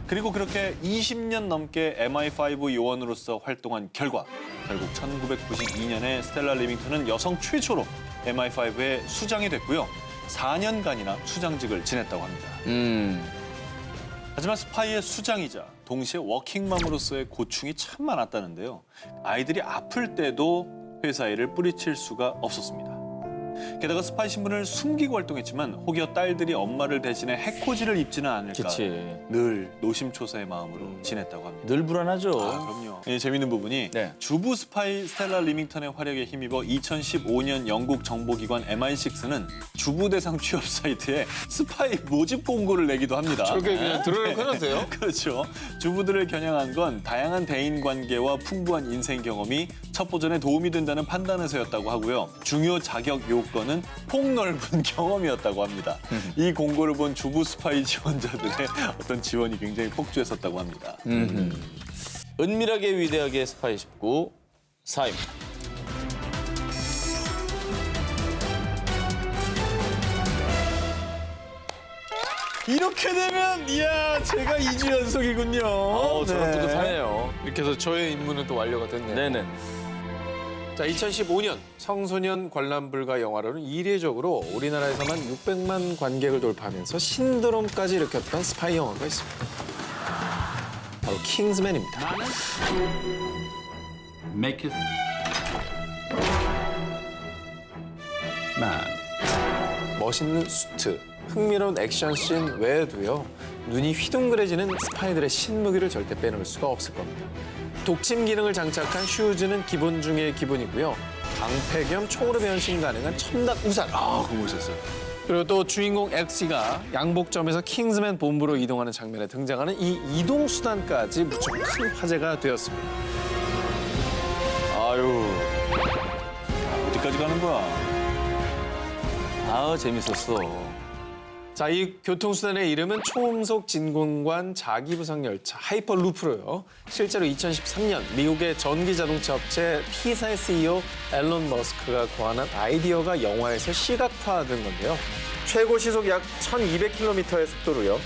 그리고 그렇게 20년 넘게 MI5 요원으로서 활동한 결과 결국 1992년에 스텔라 리밍턴은 여성 최초로 MI5의 수장이 됐고요. 4년간이나 수장직을 지냈다고 합니다. 하지만 스파이의 수장이자 동시에 워킹맘으로서의 고충이 참 많았다는데요. 아이들이 아플 때도 회사 일을 뿌리칠 수가 없었습니다. 게다가 스파이 신분을 숨기고 활동했지만 혹여 딸들이 엄마를 대신해 해코지를 입지는 않을까 그치. 늘 노심초사의 마음으로 지냈다고 합니다. 늘 불안하죠. 그럼요. 재밌는 부분이 네. 주부 스파이 스텔라 리밍턴의 활약에 힘입어 2015년 영국 정보기관 MI6는 주부 대상 취업 사이트에 스파이 모집 공고를 내기도 합니다. 저렇게 그냥 드러내고 해놨어요? 그렇죠. 주부들을 겨냥한 건 다양한 대인 관계와 풍부한 인생 경험이 첩보전에 도움이 된다는 판단에서였다고 하고요. 중요 자격 요건은 폭넓은 경험이었다고 합니다. 이 공고를 본 주부 스파이 지원자들의 어떤 지원이 굉장히 폭주했었다고 합니다. 은밀하게 위대하게 스파이 19 4입니다. 이렇게 되면 이야 제가 2주 연속이군요. 저런 네. 뿌듯하네요. 이렇게 해서 저의 임무는 또 완료가 됐네요. 네네. 자, 2015년 청소년 관람 불가 영화로는 이례적으로 우리나라에서만 600만 관객을 돌파하면서 신드롬까지 일으켰던 스파이 영화가 있습니다. 바로 킹스맨입니다. Make it man. 멋있는 수트, 흥미로운 액션씬 외에도요, 눈이 휘둥그레지는 스파이들의 신무기를 절대 빼놓을 수가 없을 겁니다. 독침 기능을 장착한 슈즈는 기본 중의 기본이고요. 방패 겸 총으로 변신 가능한 첨단 우산. 그거 멋있었어요. 그리고 또 주인공 엑시가 양복점에서 킹스맨 본부로 이동하는 장면에 등장하는 이 이동 수단까지 무척 큰 화제가 되었습니다. 아유, 어디까지 가는 거야? 아 재밌었어. 자, 이 교통수단의 이름은 초음속 진공관 자기부상 열차 하이퍼루프로요. 실제로 2013년 미국의 전기자동차 업체 T사의 CEO 앨런 머스크가 고안한 아이디어가 영화에서 시각화된 건데요. 최고 시속 약 1200km의 속도로요.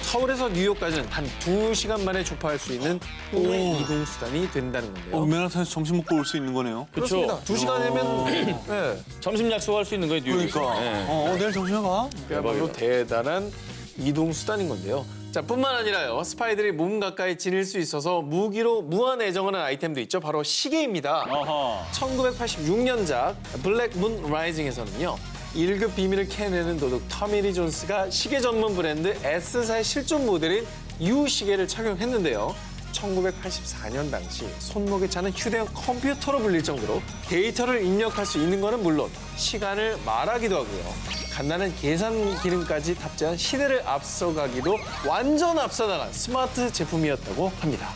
서울에서 뉴욕까지는 단 2시간 만에 주파할 수 있는 이동수단이 된다는 건데요. 맨하탄에서 점심 먹고 올 수 있는 거네요. 그렇습니다. 2시간이면 네. 점심 약속할 수 있는 거예요, 뉴욕에서. 그러니까. 네. 내일 점심에 가? 그야말로 대단한 이동수단인 건데요. 자, 뿐만 아니라요. 스파이들이 몸 가까이 지닐 수 있어서 무기로 무한 애정하는 아이템도 있죠. 바로 시계입니다. 아하. 1986년작 블랙 문 라이징에서는요. 1급 비밀을 캐내는 도둑 터미리 존스가 시계 전문 브랜드 S사의 실존 모델인 U 시계를 착용했는데요. 1984년 당시 손목에 차는 휴대용 컴퓨터로 불릴 정도로 데이터를 입력할 수 있는 거는 물론 시간을 말하기도 하고요. 간단한 계산 기능까지 탑재한 시대를 앞서가기도 완전 앞서나간 스마트 제품이었다고 합니다.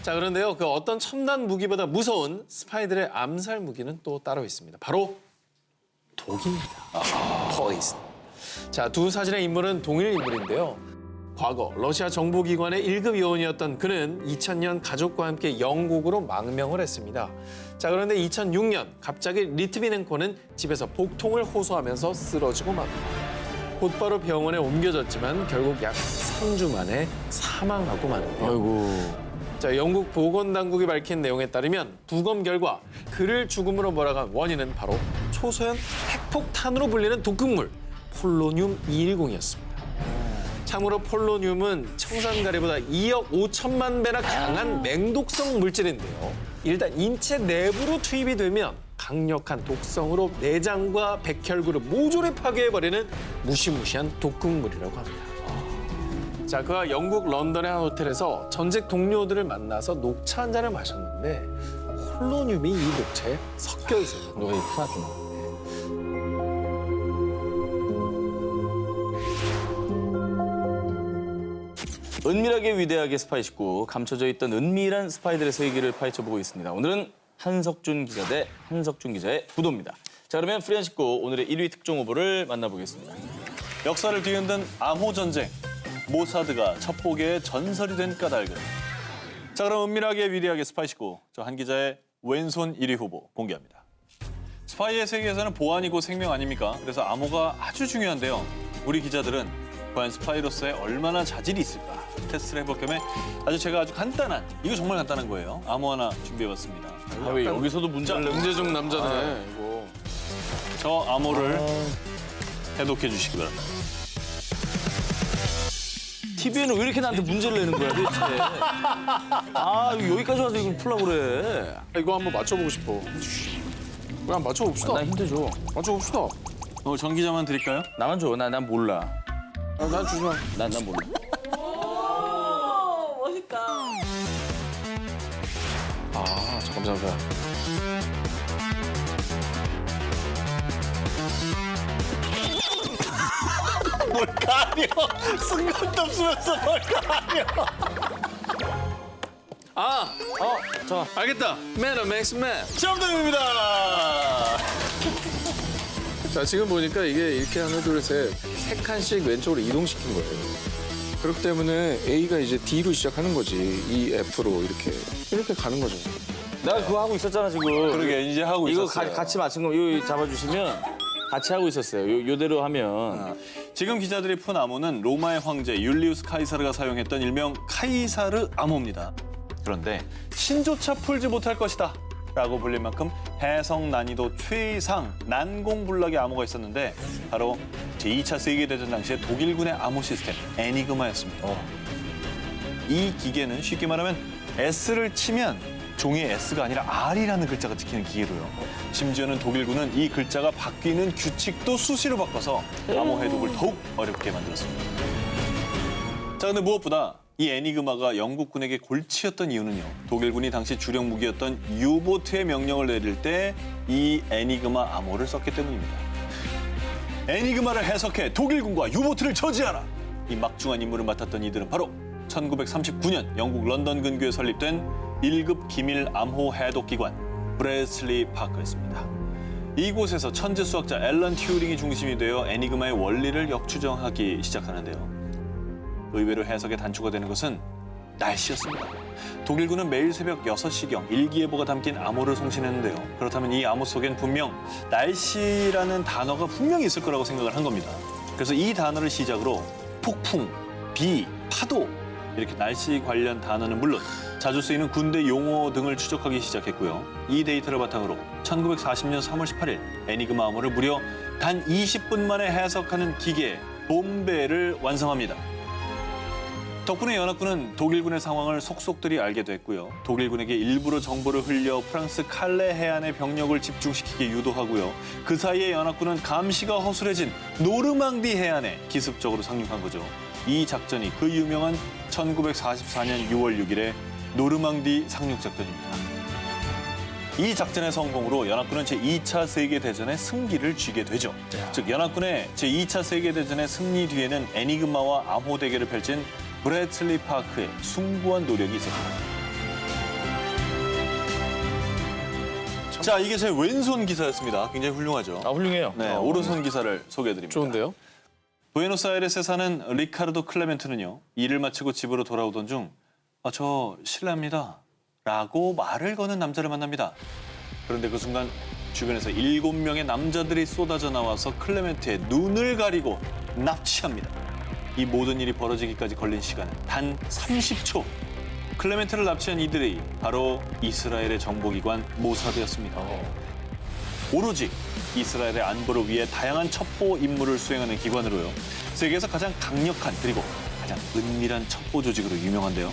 자, 그런데요. 그 어떤 첨단 무기보다 무서운 스파이들의 암살 무기는 또 따로 있습니다. 바로 독입니다. 포이즌. 자, 두 사진의 인물은 동일 인물인데요. 과거 러시아 정보기관의 1급 요원이었던 그는 2000년 가족과 함께 영국으로 망명을 했습니다. 자, 그런데 2006년 갑자기 리트비넨코는 집에서 복통을 호소하면서 쓰러지고 맙니다. 곧바로 병원에 옮겨졌지만 결국 약 3주 만에 사망하고 마는데요. 아이고. 자, 영국 보건당국이 밝힌 내용에 따르면 부검 결과 그를 죽음으로 몰아간 원인은 바로 초소형 핵폭탄으로 불리는 독극물 폴로늄 210이었습니다. 참으로 폴로늄은 청산가리보다 2억 5천만 배나 강한 맹독성 물질인데요. 일단 인체 내부로 투입이 되면 강력한 독성으로 내장과 백혈구를 모조리 파괴해버리는 무시무시한 독극물이라고 합니다. 자, 그가 영국 런던의 한 호텔에서 전직 동료들을 만나서 녹차 한 잔을 마셨는데 폴로늄이 이 녹차에 섞여 있었던 거예요. 은밀하게 위대하게 스파이 19, 감춰져 있던 은밀한 스파이들의 세계를 파헤쳐보고 있습니다. 오늘은 한석준 기자 대 한석준 기자의 부도입니다. 자, 그러면 프리한 19 오늘의 1위 특종 후보를 만나보겠습니다. 역사를 뒤흔든 암호 전쟁. 모사드가 첩보계의 전설이 된 까닭은. 자, 그럼 은밀하게 위대하게 스파이 19. 저 한 기자의 왼손 1위 후보 공개합니다. 스파이의 세계에서는 보안이고 생명 아닙니까? 그래서 암호가 아주 중요한데요. 우리 기자들은 과연 스파이로서의 얼마나 자질이 있을까 테스트를 해볼 겸해 제가 아주 간단한, 이거 정말 간단한 거예요. 암호 하나 준비해봤습니다. 아, 왜 여기서도 문제를 내고. 문제 중 남자네. 이거. 저 암호를 해독해 주시기 바랍니다. TV에는 왜 이렇게 나한테 문제를 내는 거야, 도대체. 아, 여기까지 와서 이걸 풀라고 그래. 이거 한번 맞춰보고 싶어. 우리 한번 맞춰봅시다. 나 힌트 줘. 맞춰봅시다. 전 기자만 드릴까요? 나만 줘. 난 몰라. 난 주지 마. 난 몰라. 멋있다. 아, 잠깐만. 뭘 가려! 쓴것도 없으면서 뭘 가려! 자, 알겠다. Man makes man. 정답입니다! 자, 지금 보니까 이게 이렇게 하나, 둘, 셋. 세 칸씩 왼쪽으로 이동시킨 거예요. 그렇기 때문에 A가 이제 D로 시작하는 거지. E, F로 이렇게 가는 거죠. 내가 그거 하고 있었잖아, 지금. 그러게, 이제 하고 이거 있었어요. 같이 맞춘 거, 이거 잡아주시면 같이 하고 있었어요. 요대로 하면. 지금 기자들이 푼 암호는 로마의 황제 율리우스 카이사르가 사용했던 일명 카이사르 암호입니다. 그런데 신조차 풀지 못할 것이다 라고 불릴 만큼 해석 난이도 최상 난공불락의 암호가 있었는데 바로 제2차 세계대전 당시의 독일군의 암호 시스템 애니그마였습니다. 이 기계는 쉽게 말하면 S를 치면 종이에 S가 아니라 R이라는 글자가 찍히는 기계로요. 심지어는 독일군은 이 글자가 바뀌는 규칙도 수시로 바꿔서 암호 해독을 더욱 어렵게 만들었습니다. 자, 근데 무엇보다 이 애니그마가 영국군에게 골치였던 이유는요. 독일군이 당시 주력 무기였던 유보트의 명령을 내릴 때 이 애니그마 암호를 썼기 때문입니다. 애니그마를 해석해 독일군과 유보트를 저지하라! 이 막중한 임무를 맡았던 이들은 바로 1939년 영국 런던 근교에 설립된 1급 기밀 암호 해독 기관 브레슬리 파커였습니다. 이곳에서 천재 수학자 앨런 튜링이 중심이 되어 애니그마의 원리를 역추정하기 시작하는데요. 의외로 해석의 단초가 되는 것은 날씨였습니다. 독일군은 매일 새벽 6시경 일기예보가 담긴 암호를 송신했는데요. 그렇다면 이 암호 속엔 분명 날씨라는 단어가 분명히 있을 거라고 생각을 한 겁니다. 그래서 이 단어를 시작으로 폭풍, 비, 파도 이렇게 날씨 관련 단어는 물론 자주 쓰이는 군대 용어 등을 추적하기 시작했고요. 이 데이터를 바탕으로 1940년 3월 18일 애니그마 암호를 무려 단 20분 만에 해석하는 기계 봄베를 완성합니다. 덕분에 연합군은 독일군의 상황을 속속들이 알게 됐고요. 독일군에게 일부러 정보를 흘려 프랑스 칼레 해안의 병력을 집중시키게 유도하고요. 그 사이에 연합군은 감시가 허술해진 노르망디 해안에 기습적으로 상륙한 거죠. 이 작전이 그 유명한 1944년 6월 6일의 노르망디 상륙 작전입니다. 이 작전의 성공으로 연합군은 제2차 세계대전의 승기를 쥐게 되죠. 즉 연합군의 제2차 세계대전의 승리 뒤에는 애니그마와 암호 대결을 펼친 브래틀리 파크의 숭고한 노력이 있었습니다. 자, 이게 제 왼손 기사였습니다. 굉장히 훌륭하죠. 아, 훌륭해요. 네, 오른손 기사를 소개해드립니다. 좋은데요? 부에노스아이레스에 사는 리카르도 클레멘트는요. 일을 마치고 집으로 돌아오던 중 저 실례합니다. 라고 말을 거는 남자를 만납니다. 그런데 그 순간 주변에서 7명의 남자들이 쏟아져 나와서 클레멘트의 눈을 가리고 납치합니다. 이 모든 일이 벌어지기까지 걸린 시간은 단 30초. 클레멘트를 납치한 이들이 바로 이스라엘의 정보기관 모사드였습니다. 오로지 이스라엘의 안보를 위해 다양한 첩보 임무를 수행하는 기관으로요. 세계에서 가장 강력한 그리고 가장 은밀한 첩보 조직으로 유명한데요.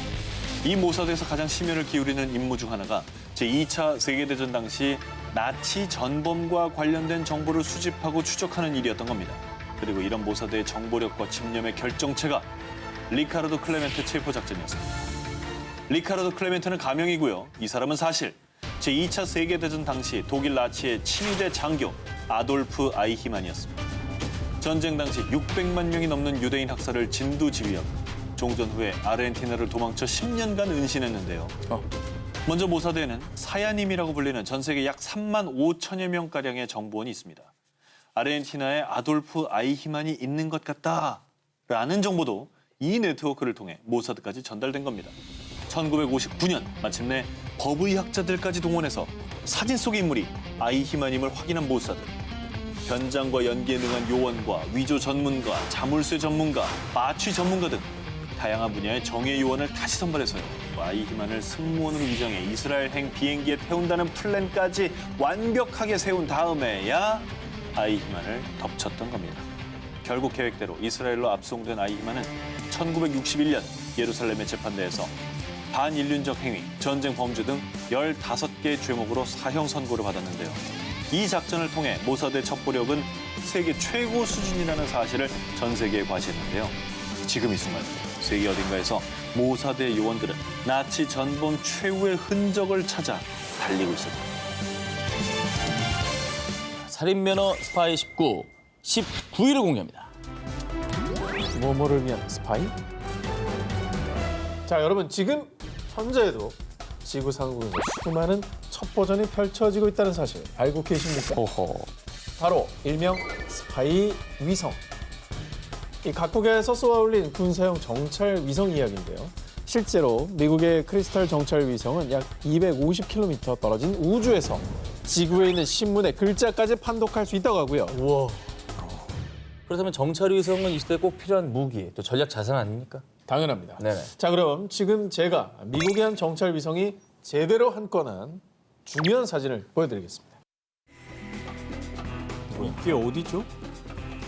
이 모사드에서 가장 심혈을 기울이는 임무 중 하나가 제2차 세계대전 당시 나치 전범과 관련된 정보를 수집하고 추적하는 일이었던 겁니다. 그리고 이런 모사드의 정보력과 집념의 결정체가 리카르도 클레멘트 체포작전이었습니다. 리카르도 클레멘트는 가명이고요. 이 사람은 사실 제2차 세계대전 당시 독일 나치의 친위대 장교 아돌프 아이히만이었습니다. 전쟁 당시 600만 명이 넘는 유대인 학살을 진두지휘하고 종전 후에 아르헨티나를 도망쳐 10년간 은신했는데요. 먼저 모사드에는 사야님이라고 불리는 전 세계 약 3만 5천여 명가량의 정보원이 있습니다. 아르헨티나에 아돌프 아이히만이 있는 것 같다라는 정보도 이 네트워크를 통해 모사드까지 전달된 겁니다. 1959년 마침내 법의학자들까지 동원해서 사진 속의 인물이 아이히만임을 확인한 모사드. 현장과 연기에 능한 요원과 위조 전문가, 자물쇠 전문가, 마취 전문가 등 다양한 분야의 정예 요원을 다시 선발해서요. 아이히만을 승무원으로 위장해 이스라엘행 비행기에 태운다는 플랜까지 완벽하게 세운 다음에야 아이히만을 덮쳤던 겁니다. 결국 계획대로 이스라엘로 압송된 아이히만은 1961년 예루살렘의 재판대에서 반인륜적 행위, 전쟁 범죄 등 15개의 죄목으로 사형 선고를 받았는데요. 이 작전을 통해 모사드의 첩보력은 세계 최고 수준이라는 사실을 전 세계에 과시했는데요. 지금 이 순간 세계 어딘가에서 모사드의 요원들은 나치 전범 최후의 흔적을 찾아 달리고 있습니다. 살인면허 스파이 19, 19위를 공개합니다. 뭐뭐를 위한 스파이? 자, 여러분 지금 현재에도 지구 상공에서 수많은 첩보전이 펼쳐지고 있다는 사실 알고 계십니까? 바로 일명 스파이 위성. 이 각국에서 쏘아올린 군사용 정찰 위성 이야기인데요. 실제로 미국의 크리스탈 정찰 위성은 약 250km 떨어진 우주에서 지구에 있는 신문의 글자까지 판독할 수 있다고 하고요. 우와. 그렇다면 정찰 위성은 이 시대에 꼭 필요한 무기, 또 전략 자산 아닙니까? 당연합니다. 네네. 자, 그럼 지금 제가 미국의 한 정찰 위성이 제대로 한 건한 중요한 사진을 보여드리겠습니다. 이게 어디죠?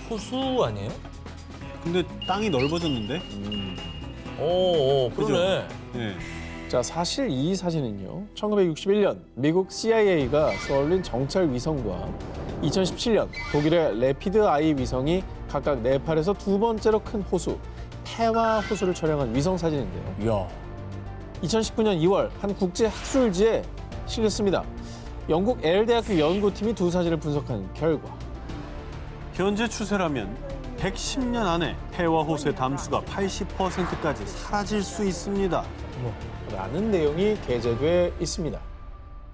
호수 아니에요? 근데 땅이 넓어졌는데? 그러네. 네. 자, 사실 이 사진은요. 1961년 미국 CIA가 쏘아올린 정찰 위성과 2017년 독일의 레피드 아이 위성이 각각 네팔에서 두 번째로 큰 호수, 태화 호수를 촬영한 위성 사진인데요. 이야. 2019년 2월 한 국제 학술지에 실렸습니다. 영국 엘대학교 연구팀이 두 사진을 분석한 결과 현재 추세라면 110년 안에 태화 호수의 담수가 80%까지 사라질 수 있습니다. 라는 내용이 게재돼 있습니다.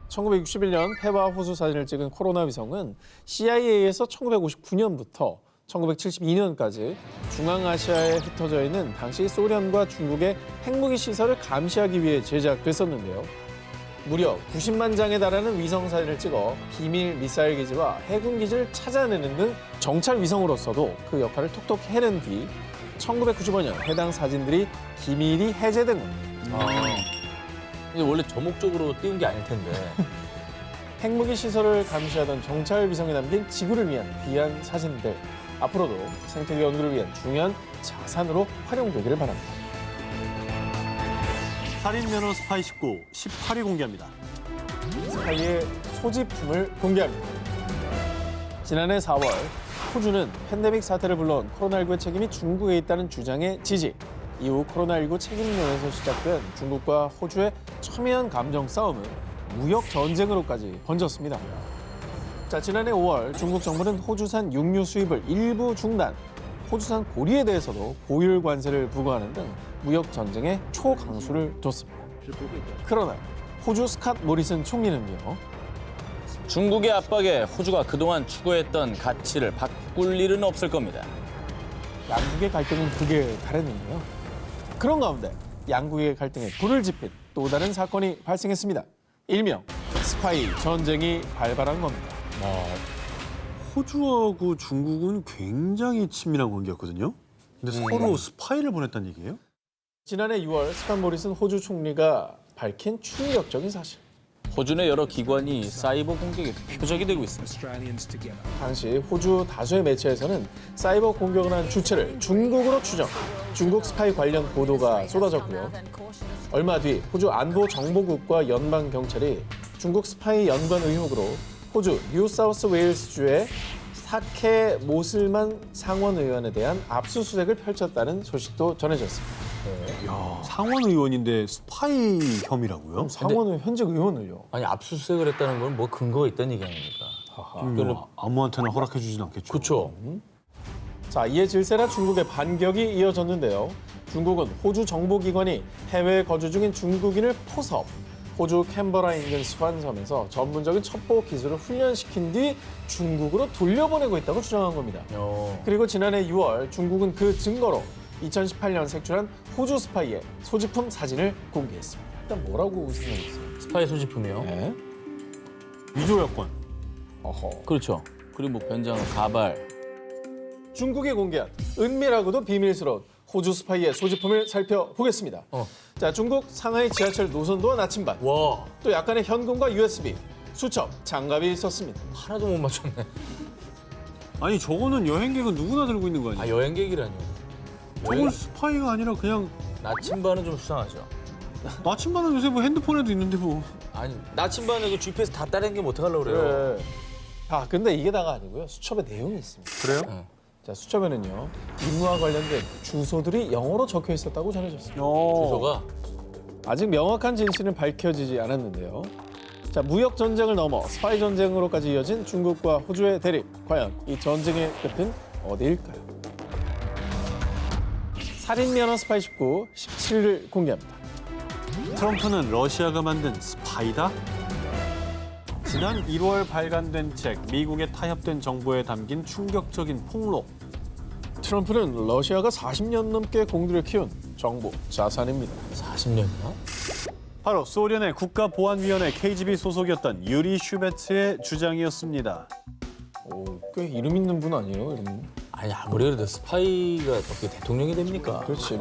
1961년 폐와 호수 사진을 찍은 코로나 위성은 CIA에서 1959년부터 1972년까지 중앙아시아에 흩어져 있는 당시 소련과 중국의 핵무기 시설을 감시하기 위해 제작됐었는데요. 무려 90만 장에 달하는 위성 사진을 찍어 비밀 미사일 기지와 해군 기지를 찾아내는 등 정찰 위성으로서도 그 역할을 톡톡히 해낸 뒤 1995년 해당 사진들이 기밀이 해제된 겁니다. 근데 원래 저 목적으로 띄운 게 아닐 텐데. 핵무기 시설을 감시하던 정찰 위성에 담긴 지구를 위한 귀한 사진들. 앞으로도 생태계 연구를 위한 중요한 자산으로 활용되기를 바랍니다. 살인면허 스파이 19, 18위 공개합니다. 스파이의 소지품을 공개합니다. 지난해 4월 호주는 팬데믹 사태를 불러온 코로나19의 책임이 중국에 있다는 주장에 지지. 이후 코로나19 책임론에서 시작된 중국과 호주의 첨예한 감정 싸움은 무역 전쟁으로까지 번졌습니다. 자, 지난해 5월 중국 정부는 호주산 육류 수입을 일부 중단, 호주산 보리에 대해서도 보율 관세를 부과하는 등 무역 전쟁에 초강수를 뒀습니다. 그러나 호주 스캇 모리슨 총리는요. 중국의 압박에 호주가 그동안 추구했던 가치를 바꿀 일은 없을 겁니다. 양국의 갈등은 극에 달했는데요. 그런 가운데 양국의 갈등에 불을 지핀 또 다른 사건이 발생했습니다. 일명 스파이 전쟁이 발발한 겁니다. 호주하고 중국은 굉장히 친밀한 관계였거든요. 근데 서로 스파이를 보냈다는 얘기예요? 지난해 6월 스캇 모리슨 호주 총리가 밝힌 충격적인 사실. 호주 내 여러 기관이 사이버 공격의 표적이 되고 있습니다. 당시 호주 다수의 매체에서는 사이버 공격을 한 주체를 중국으로 추정, 중국 스파이 관련 보도가 쏟아졌고요. 얼마 뒤 호주 안보정보국과 연방경찰이 중국 스파이 연관 의혹으로 호주 뉴사우스웨일스주의 사케 모슬만 상원의원에 대한 압수수색을 펼쳤다는 소식도 전해졌습니다. 야, 상원 의원인데 스파이 혐의라고요? 상원은 현직 의원을요. 아니 압수수색을 했다는 건 뭐 근거가 있다는 얘기 아닙니까? 뭐 아무한테나 허락해 주진 않겠죠. 그렇죠. 자, 이에 질세라 중국의 반격이 이어졌는데요. 중국은 호주 정보기관이 해외에 거주 중인 중국인을 포섭, 호주 캔버라 인근 스완섬에서 전문적인 첩보 기술을 훈련시킨 뒤 중국으로 돌려보내고 있다고 주장한 겁니다. 그리고 지난해 6월 중국은 그 증거로 2018년 색출한 호주 스파이의 소지품 사진을 공개했습니다. 일단 뭐라고 생각했어요? 스파이 소지품이요? 네. 위조 여권. 어허. 그렇죠. 그리고 뭐 변장, 가발. 중국이 공개한 은밀하고도 비밀스러운 호주 스파이의 소지품을 살펴보겠습니다. 자, 중국 상하이 지하철 노선도와 나침반, 와, 또 약간의 현금과 USB, 수첩, 장갑이 있었습니다. 하나도 못 맞췄네. 아니 저거는 여행객은 누구나 들고 있는 거 아니에요? 아, 여행객이라뇨. 저건 스파이가 아니라 그냥 나침반은 좀 수상하죠. 나침반은 요새 뭐 핸드폰에도 있는데 뭐. 아니, 나침반에 그 GPS 다 따르는 게 어떡하려고 그래요? 네. 아, 근데 이게 다가 아니고요. 수첩에 내용이 있습니다. 그래요? 자, 수첩에는요. 임무와 관련된 주소들이 영어로 적혀 있었다고 전해졌습니다. 주소가 아직 명확한 진실은 밝혀지지 않았는데요. 자, 무역 전쟁을 넘어 스파이 전쟁으로까지 이어진 중국과 호주의 대립. 과연 이 전쟁의 끝은 어디일까요? 살인면허 스파이 19, 17일 공개합니다. 트럼프는 러시아가 만든 스파이다? 지난 1월 발간된 책 미국의 타협된 정보에 담긴 충격적인 폭로. 트럼프는 러시아가 40년 넘게 공들여 키운 정보 자산입니다. 40년이나? 바로 소련의 국가보안위원회 KGB 소속이었던 유리 슈베츠의 주장이었습니다. 오, 꽤 이름 있는 분 아니에요, 이름? 아니, 아무리 그래도 스파이가 어떻게 대통령이 됩니까? 그렇지.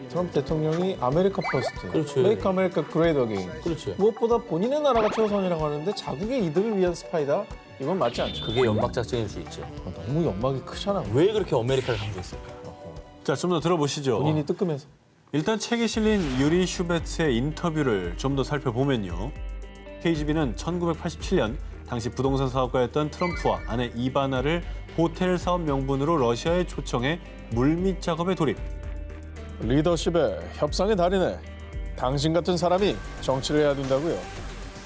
트럼프 대통령이 아메리카 퍼스트, 그렇지. 메이크 아메리카 그레이트 어게인. 그렇지. 무엇보다 본인의 나라가 최우선이라고 하는데 자국의 이득을 위한 스파이다? 이건 맞지 않죠. 그게 연막 작전일 수 있죠. 너무 연막이 크잖아. 왜 그렇게 아메리카를 강조했을까? 자, 좀 더 들어보시죠. 본인이 뜨끔해서. 일단 책에 실린 유리 슈베츠의 인터뷰를 좀 더 살펴보면요. KGB는 1987년 당시 부동산 사업가였던 트럼프와 아내 이바나를 호텔 사업 명분으로 러시아에 초청해 물밑 작업에 돌입. 리더십의 협상의 달인에 당신 같은 사람이 정치를 해야 된다고요.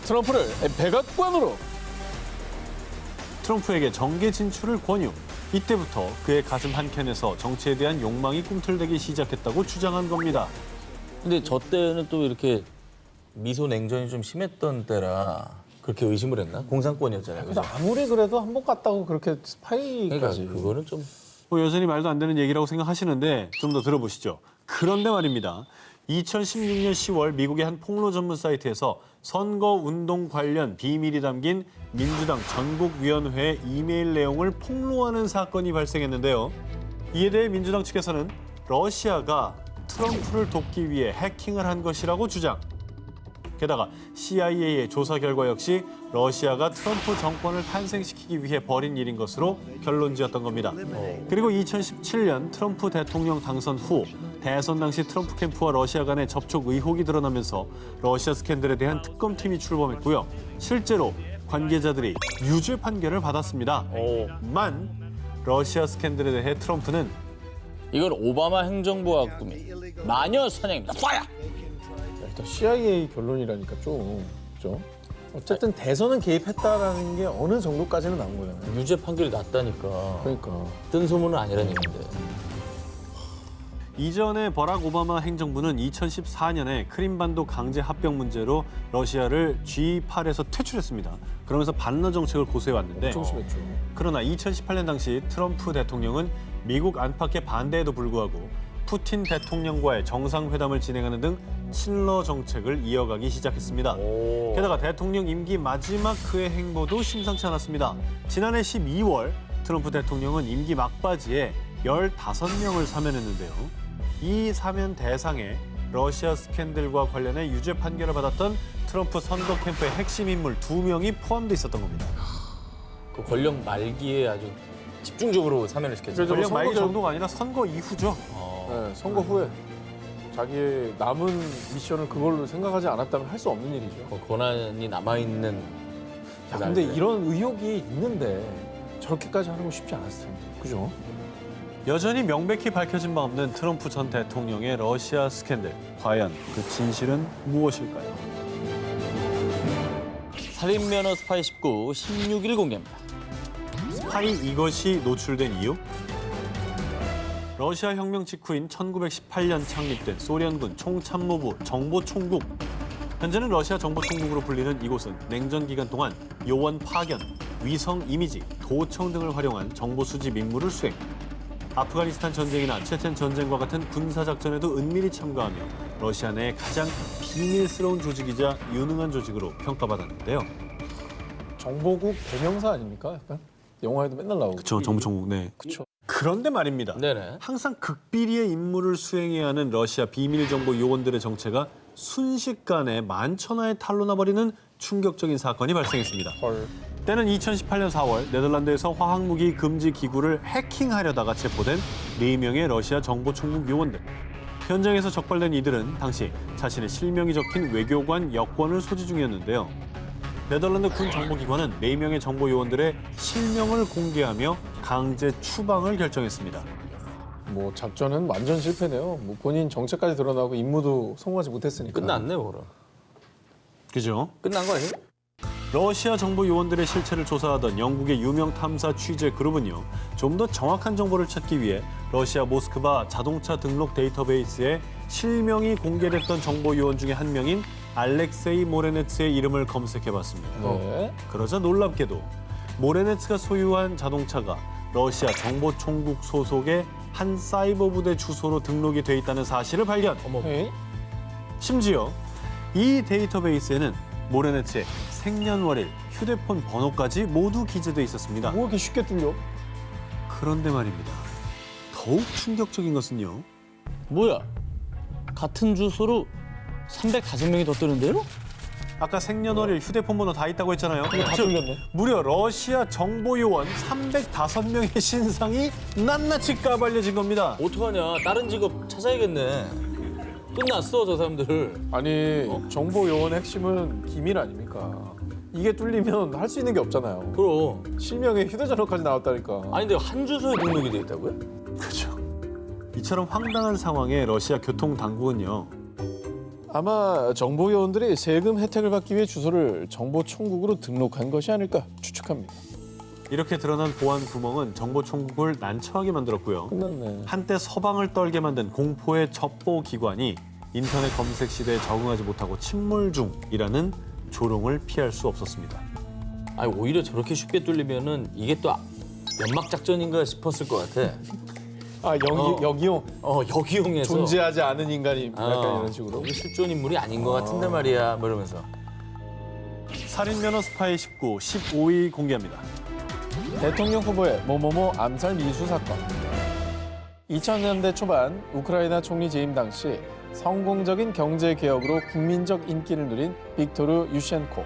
트럼프를 백악관으로. 트럼프에게 정계 진출을 권유. 이때부터 그의 가슴 한켠에서 정치에 대한 욕망이 꿈틀대기 시작했다고 주장한 겁니다. 근데 저 때는 또 이렇게 미소 냉전이 좀 심했던 때라 그렇게 의심을 했나? 공산권이었잖아요. 근데 아무리 그래도 한복 같다고 그렇게 스파이까지. 그거는 좀 뭐 여전히 말도 안 되는 얘기라고 생각하시는데 좀 더 들어보시죠. 그런데 말입니다. 2016년 10월 미국의 한 폭로 전문 사이트에서 선거운동 관련 비밀이 담긴 민주당 전국위원회 이메일 내용을 폭로하는 사건이 발생했는데요. 이에 대해 민주당 측에서는 러시아가 트럼프를 돕기 위해 해킹을 한 것이라고 주장. 게다가 CIA의 조사 결과 역시 러시아가 트럼프 정권을 탄생시키기 위해 벌인 일인 것으로 결론지었던 겁니다. 그리고 2017년 트럼프 대통령 당선 후 대선 당시 트럼프 캠프와 러시아 간의 접촉 의혹이 드러나면서 러시아 스캔들에 대한 특검팀이 출범했고요. 실제로 관계자들이 유죄 판결을 받았습니다. 만 러시아 스캔들에 대해 트럼프는 이건 오바마 행정부가 꾸민 마녀 사냥입니다. 파야! 일단 CIA 결론이라니까 좀 그죠? 어쨌든 대선은 개입했다라는 게 어느 정도까지는 나온 거잖아요. 유죄 판결이 났다니까. 그러니까. 뜬 소문은 아니라는 얘기인데. 이전에 버락 오바마 행정부는 2014년에 크림반도 강제 합병 문제로 러시아를 G8에서 퇴출했습니다. 그러면서 반러 정책을 고수해왔는데 엄청 심했죠. 그러나 2018년 당시 트럼프 대통령은 미국 안팎의 반대에도 불구하고 푸틴 대통령과의 정상회담을 진행하는 등 친러 정책을 이어가기 시작했습니다. 게다가 대통령 임기 마지막 그의 행보도 심상치 않았습니다. 지난해 12월 트럼프 대통령은 임기 막바지에 15명을 사면했는데요. 이 사면 대상에 러시아 스캔들과 관련해 유죄 판결을 받았던 트럼프 선거 캠프의 핵심 인물 2명이 포함돼 있었던 겁니다. 그 권력 말기에 아주 집중적으로 사면을 시켰죠. 권력 말기 선거죠. 정도가 아니라 선거 이후죠. 네, 선거 후에 자기의 남은 미션을 그걸로 생각하지 않았다면 할 수 없는 일이죠. 권한이 남아있는. 야, 근데 이런 의혹이 있는데 저렇게까지 하는 건 쉽지 않았을 텐데. 그죠? 여전히 명백히 밝혀진 바 없는 트럼프 전 대통령의 러시아 스캔들. 과연 그 진실은 무엇일까요? 살인면허 스파이 19 16일 공개입니다. 스파이 이것이 노출된 이유? 러시아 혁명 직후인 1918년 창립된 소련군 총참모부 정보총국. 현재는 러시아 정보총국으로 불리는 이곳은 냉전 기간 동안 요원 파견, 위성 이미지, 도청 등을 활용한 정보 수집 임무를 수행. 아프가니스탄 전쟁이나 체첸 전쟁과 같은 군사작전에도 은밀히 참가하며 러시아 내 가장 비밀스러운 조직이자 유능한 조직으로 평가받았는데요. 정보국 대명사 아닙니까? 약간 영화에도 맨날 나오고. 그렇죠, 정보총국. 네. 그쵸. 그런데 말입니다. 네네. 항상 극비리의 임무를 수행해야 하는 러시아 비밀정보 요원들의 정체가 순식간에 만천하에 탄로나버리는 충격적인 사건이 발생했습니다. 헐. 때는 2018년 4월 네덜란드에서 화학무기 금지 기구를 해킹하려다가 체포된 4명의 러시아 정보총국 요원들. 현장에서 적발된 이들은 당시 자신의 실명이 적힌 외교관 여권을 소지 중이었는데요. 네덜란드 군 정보기관은 4명의 정보 요원들의 실명을 공개하며 강제 추방을 결정했습니다. 뭐 작전은 완전 실패네요. 뭐 본인 정체까지 드러나고 임무도 성공하지 못했으니까. 끝났네, 뭐라. 그죠? 끝난 거 아니에요? 러시아 정보 요원들의 실체를 조사하던 영국의 유명 탐사 취재 그룹은요, 좀 더 정확한 정보를 찾기 위해 러시아 모스크바 자동차 등록 데이터베이스에 실명이 공개됐던 정보 요원 중에 한 명인 알렉세이 모레네츠의 이름을 검색해봤습니다. 네. 그러자 놀랍게도 모레네츠가 소유한 자동차가 러시아 정보총국 소속의 한 사이버 부대 주소로 등록이 돼 있다는 사실을 발견. 에이? 심지어 이 데이터베이스에는 모레네츠의 생년월일, 휴대폰 번호까지 모두 기재돼 있었습니다. 뭐 이렇게 쉽게 뚫려? 그런데 말입니다. 더욱 충격적인 것은요. 뭐야? 같은 주소로 305명이 더 뜨는데요? 아까 생년월일, 휴대폰 번호 다 있다고 했잖아요. 이거 다 즉, 뚫렸네. 무려 러시아 정보요원 305명의 신상이 낱낱이 까발려진 겁니다. 어떡하냐? 다른 직업 찾아야겠네. 끝났어, 저 사람들. 아니 정보 요원의 핵심은 기밀 아닙니까? 이게 뚫리면 할 수 있는 게 없잖아요. 그럼. 실명에 휴대전화까지 나왔다니까. 아니, 근데 한 주소에 등록이 돼 있다고요? 그렇죠. 이처럼 황당한 상황에 러시아 교통당국은요. 아마 정보 요원들이 세금 혜택을 받기 위해 주소를 정보총국으로 등록한 것이 아닐까 추측합니다. 이렇게 드러난 보안 구멍은 정보총국을 난처하게 만들었고요. 끝났네. 한때 서방을 떨게 만든 공포의 첩보 기관이 인터넷 검색 시대에 적응하지 못하고 침몰 중이라는 조롱을 피할 수 없었습니다. 아니 오히려 저렇게 쉽게 뚫리면은 이게 또 연막 작전인가 싶었을 것 같아. 아 여기용 여기용에서 존재하지 않은 인간이 약간 이런 식으로. 여기 실존 인물이 아닌 것 같은데 말이야. 뭐 이러면서. 살인면허 스파이 19, 15위 공개합니다. 대통령 후보의 뭐뭐뭐 암살 미수 사건. 2000년대 초반 우크라이나 총리 재임 당시 성공적인 경제 개혁으로 국민적 인기를 누린 빅토르 유셴코.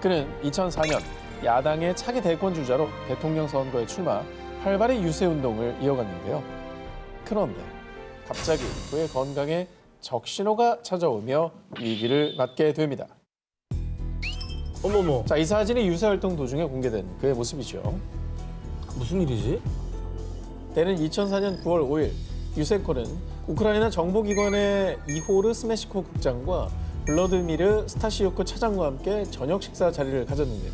그는 2004년 야당의 차기 대권 주자로 대통령 선거에 출마, 활발히 유세 운동을 이어갔는데요. 그런데 갑자기 그의 건강에 적신호가 찾아오며 위기를 맞게 됩니다. 어머머. 자, 이 사진이 유세 활동 도중에 공개된 그의 모습이죠. 무슨 일이지? 때는 2004년 9월 5일 유센코는 우크라이나 정보기관의 이호르 스메시코 국장과 블러드미르 스타시오크 차장과 함께 저녁 식사 자리를 가졌는데요.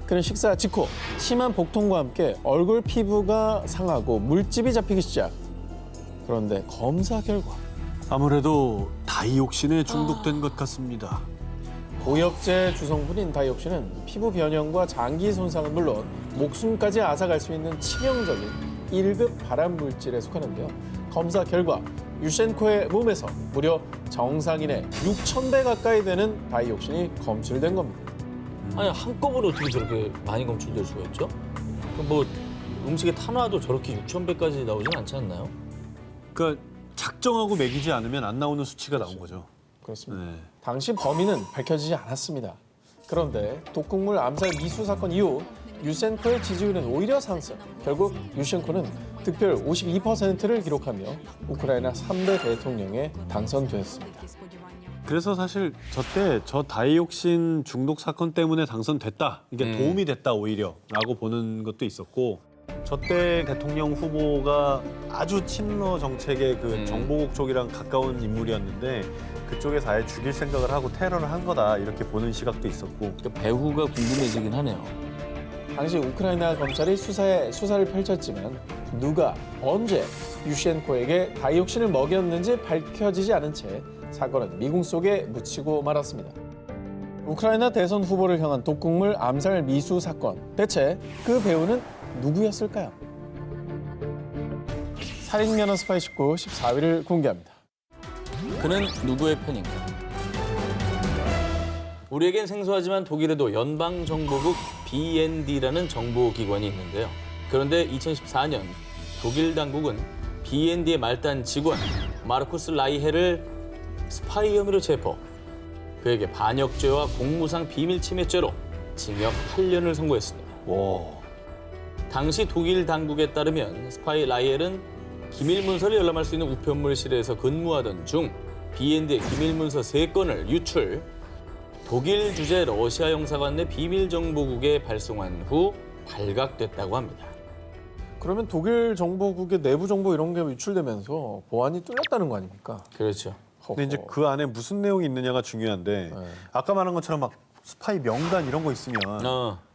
그는 식사 직후 심한 복통과 함께 얼굴 피부가 상하고 물집이 잡히기 시작. 그런데 검사 결과 아무래도 다이옥신에 중독된 것 같습니다. 오역제 주성분인 다이옥신은 피부 변형과 장기 손상은 물론 목숨까지 앗아갈 수 있는 치명적인 1급 발암 물질에 속하는데요. 검사 결과 유셴코의 몸에서 무려 정상인의 6,000배 가까이 되는 다이옥신이 검출된 겁니다. 아니 한꺼번에 어떻게 저렇게 많이 검출될 수가 있죠? 그럼 뭐 음식에 탄화도 저렇게 6,000배까지 나오진 않지 않나요? 그러니까 작정하고 먹이지 않으면 안 나오는 수치가 나온 거죠. 그렇습니다. 네. 당시 범인은 밝혀지지 않았습니다. 그런데 독극물 암살 미수 사건 이후 유센코의 지지율은 오히려 상승. 결국 유셴코는 득표율 52%를 기록하며 우크라이나 3대 대통령에 당선되었습니다. 그래서 사실 저 다이옥신 중독 사건 때문에 당선됐다. 이게 도움이 됐다 오히려라고 보는 것도 있었고 저때 대통령 후보가 아주 친러 정책의 그 정보국 쪽이랑 가까운 인물이었는데 그쪽에서 아예 죽일 생각을 하고 테러를 한 거다 이렇게 보는 시각도 있었고 그러니까 배후가 궁금해지긴 하네요. 당시 우크라이나 검찰이 수사를 펼쳤지만 누가 언제 유셴코에게 다이옥신을 먹였는지 밝혀지지 않은 채 사건은 미궁 속에 묻히고 말았습니다. 우크라이나 대선 후보를 향한 독극물 암살 미수 사건. 대체 그 배우는 누구였을까요? 살인면허 스파이 19 14위를 공개합니다. 그는 누구의 편인가? 우리에겐 생소하지만 독일에도 연방정보국 BND라는 정보기관이 있는데요. 그런데 2014년 독일 당국은 BND의 말단 직원 마르쿠스 라이헤를 스파이 혐의로 체포. 그에게 반역죄와 공무상 비밀침해죄로 징역 8년을 선고했습니다. 와. 당시 독일 당국에 따르면 스파이 라이헬은 기밀문서를 열람할 수 있는 우편물실에서 근무하던 중 BND의 기밀문서 3건을 유출, 독일 주재 러시아 영사관 내 비밀정보국에 발송한 후 발각됐다고 합니다. 그러면 독일 정보국의 내부 정보 이런 게 유출되면서 보안이 뚫렸다는 거 아닙니까? 그렇죠. 근데 이제 그 안에 무슨 내용이 있느냐가 중요한데 네. 아까 말한 것처럼 막 스파이 명단 이런 거 있으면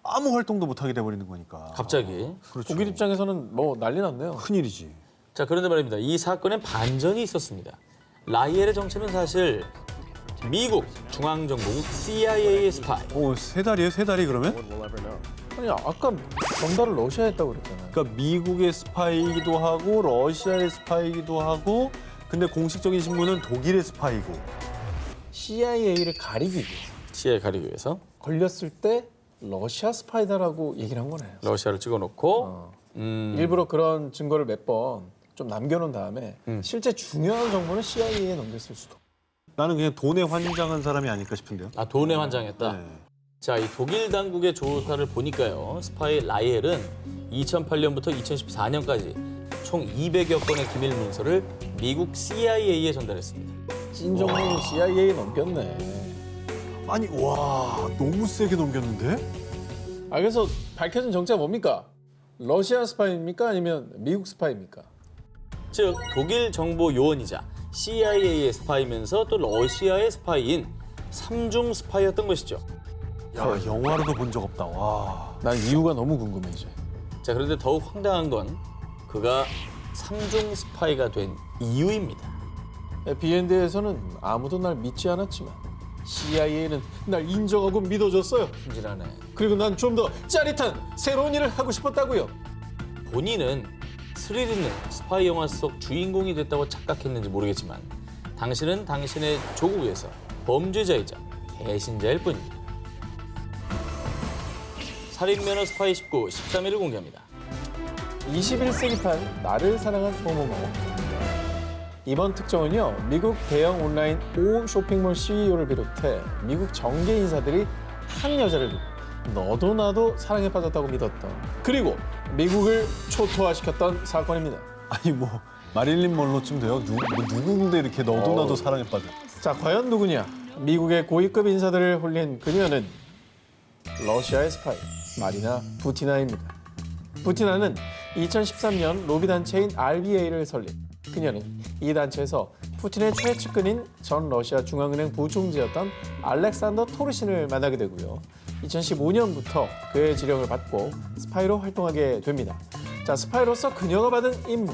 아무 활동도 못 하게 돼 버리는 거니까. 갑자기. 그렇죠. 독일 입장에서는 뭐 난리 났네요. 큰일이지. 자, 그런데 말입니다. 이 사건엔 반전이 있었습니다. 라이헬의 정체는 사실 미국 중앙정보국 CIA의 스파이. 오, 3달이에요? 3달이 그러면? 아니 아까 전달을 러시아에 했다고 그랬잖아요. 그러니까 미국의 스파이이기도 하고 러시아의 스파이이기도 하고 근데 공식적인 신문은 독일의 스파이고. CIA를 가리기 위해서 CIA 가리기 위해서 걸렸을 때 러시아 스파이다라고 얘기를 한 거네요. 러시아를 찍어놓고 일부러 그런 증거를 몇 번 좀 남겨놓은 다음에 실제 중요한 정보는 CIA에 넘겼을 수도. 나는 그냥 돈에 환장한 사람이 아닐까 싶은데요. 돈에 환장했다. 네. 자, 이 독일 당국의 조사를 보니까요. 스파이 라이헬은 2008년부터 2014년까지 총 200여 건의 기밀 문서를 미국 CIA에 전달했습니다. 찐 정보는 CIA에 넘겼네. 아니 와 너무 세게 넘겼는데? 아 그래서 밝혀진 정체가 뭡니까? 러시아 스파이입니까? 아니면 미국 스파이입니까? 즉 독일 정보 요원이자 CIA의 스파이면서 또 러시아의 스파이인 삼중 스파이였던 것이죠. 야 영화로도 본 적 없다. 와. 난 이유가 너무 궁금해 이제. 자, 그런데 더욱 황당한 건 그가 삼중 스파이가 된 이유입니다. BND에서는 아무도 날 믿지 않았지만 CIA는 날 인정하고 믿어줬어요. 순진하네. 그리고 난 좀 더 짜릿한 새로운 일을 하고 싶었다고요. 본인은 스릴 있는 스파이 영화 속 주인공이 됐다고 착각했는지 모르겠지만 당신은 당신의 조국에서 범죄자이자 배신자일 뿐입니다. 살인면허 스파이 19, 13일을 공개합니다. 21세기판 나를 사랑한 모모모. 이번 특종은요, 미국 대형 온라인 5 쇼핑몰 CEO를 비롯해 미국 정계 인사들이 한 여자를 두고 너도 나도 사랑에 빠졌다고 믿었던, 그리고 미국을 초토화시켰던 사건입니다. 아니 뭐 마릴린 먼로쯤 돼요? 누구인데 이렇게 너도 나도 사랑에 빠져? 자, 과연 누구냐? 미국의 고위급 인사들을 홀린 그녀는 러시아의 스파이 마리나 부티나입니다. 부티나는 2013년 로비 단체인 RBA를 설립. 그녀는 이 단체에서 푸틴의 최측근인 전 러시아 중앙은행 부총재였던 알렉산더 토르신을 만나게 되고요. 2015년부터 그의 지령을 받고 스파이로 활동하게 됩니다. 자, 스파이로서 그녀가 받은 임무.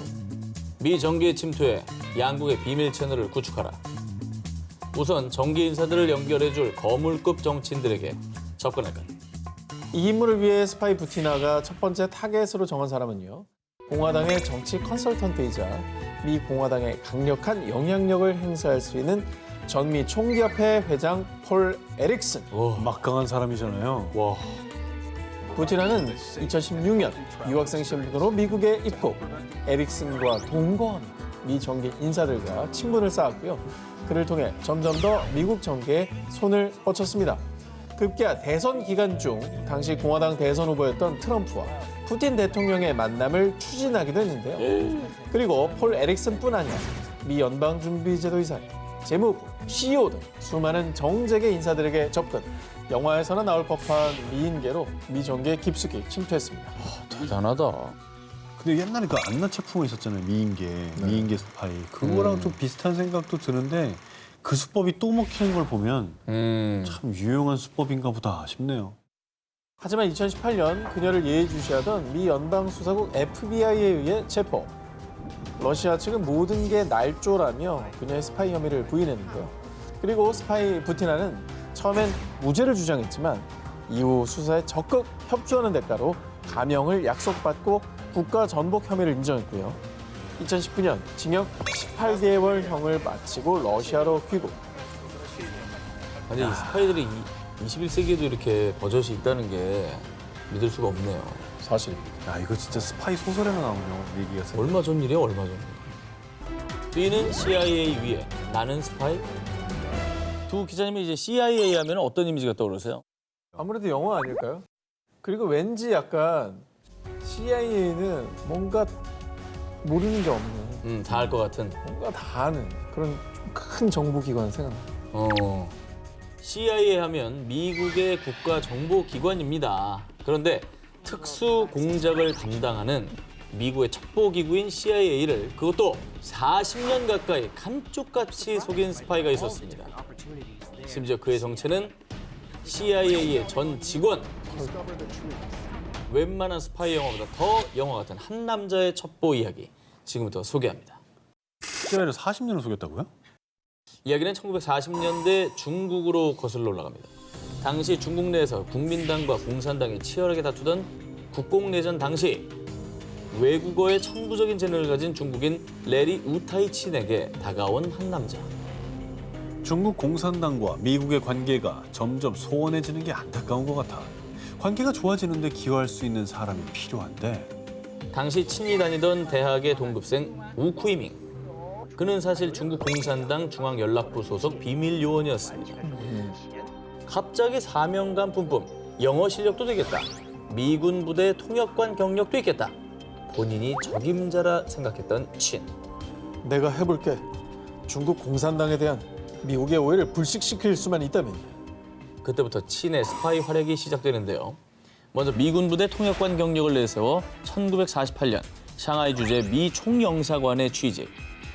미 정계에 침투해 양국의 비밀 채널을 구축하라. 우선 정계 인사들을 연결해줄 거물급 정치인들에게 접근할 것. 이 임무를 위해 스파이 부티나가 첫 번째 타겟으로 정한 사람은요, 공화당의 정치 컨설턴트이자 미 공화당의 강력한 영향력을 행사할 수 있는 전미 총기협회 회장 폴 에릭슨. 막강한 사람이잖아요. 와, 부티나는 2016년 유학생 신분으로 미국에 입국. 에릭슨과 동거하며 미 정계 인사들과 친분을 쌓았고요. 그를 통해 점점 더 미국 정계에 손을 뻗쳤습니다. 급기야 대선 기간 중 당시 공화당 대선 후보였던 트럼프와 푸틴 대통령의 만남을 추진하기도 했는데요. 그리고 폴 에릭슨뿐 아니라 미 연방준비제도이사회, 재무부, CEO 등 수많은 정재계 인사들에게 접근. 영화에서나 나올 법한 미인계로 미 정계에 깊숙이 침투했습니다. 대단하다. 근데 옛날에 그 안나 체프가 있었잖아요. 미인계 스파이. 그거랑 좀 비슷한 생각도 드는데 그 수법이 또 먹히는 걸 보면 참 유용한 수법인가 보다 싶네요. 하지만 2018년 그녀를 예의주시하던 미 연방수사국 FBI에 의해 체포. 러시아 측은 모든 게 날조라며 그녀의 스파이 혐의를 부인했는데요. 그리고 스파이 부티나는 처음엔 무죄를 주장했지만 이후 수사에 적극 협조하는 대가로 감형을 약속받고 국가 전복 혐의를 인정했고요. 2019년 징역 18개월형을 마치고 러시아로 귀국. 아니, 이 스파이들이 21세기에도 이렇게 버젓이 있다는 게 믿을 수가 없네요. 사실입니다. 야 이거 진짜 스파이 소설에나 나오네요. 얘기가. 얼마 전 일이에요, 얼마 전 일. B는 CIA 위에, 나는 스파이? 두 기자님이 이제 CIA 하면 어떤 이미지가 떠오르세요? 아무래도 영화 아닐까요? 그리고 왠지 약간 CIA는 뭔가 모르는 게 없는, 다 알 것 같은. 뭔가 다 아는 그런 좀 큰 정보기관 생각나요. CIA 하면 미국의 국가정보기관입니다. 그런데 특수 공작을 담당하는 미국의 첩보기구인 CIA를 그것도 40년 가까이 감쪽같이 속인 스파이가 있었습니다. 심지어 그의 정체는 CIA의 전 직원. 웬만한 스파이 영화보다 더 영화 같은 한 남자의 첩보 이야기 지금부터 소개합니다. CIA를 40년을 속였다고요? 이야기는 1940년대 중국으로 거슬러 올라갑니다. 당시 중국 내에서 국민당과 공산당이 치열하게 다투던 국공내전 당시 외국어에 천부적인 재능을 가진 중국인 레리 우타이친에게 다가온 한 남자. 중국 공산당과 미국의 관계가 점점 소원해지는 게 안타까운 것 같아. 관계가 좋아지는데 기여할 수 있는 사람이 필요한데. 당시 친이 다니던 대학의 동급생 우쿠이밍. 그는 사실 중국 공산당 중앙연락부 소속 비밀 요원이었습니다. 갑자기 사명감 뿜뿜, 영어 실력도 되겠다. 미군 부대 통역관 경력도 있겠다. 본인이 적임자라 생각했던 친. 내가 해볼게. 중국 공산당에 대한 미국의 오해를 불식시킬 수만 있다면. 그때부터 친의 스파이 활약이 시작되는데요. 먼저 미군 부대 통역관 경력을 내세워 1948년 샹하이 주재 미 총영사관에 취직.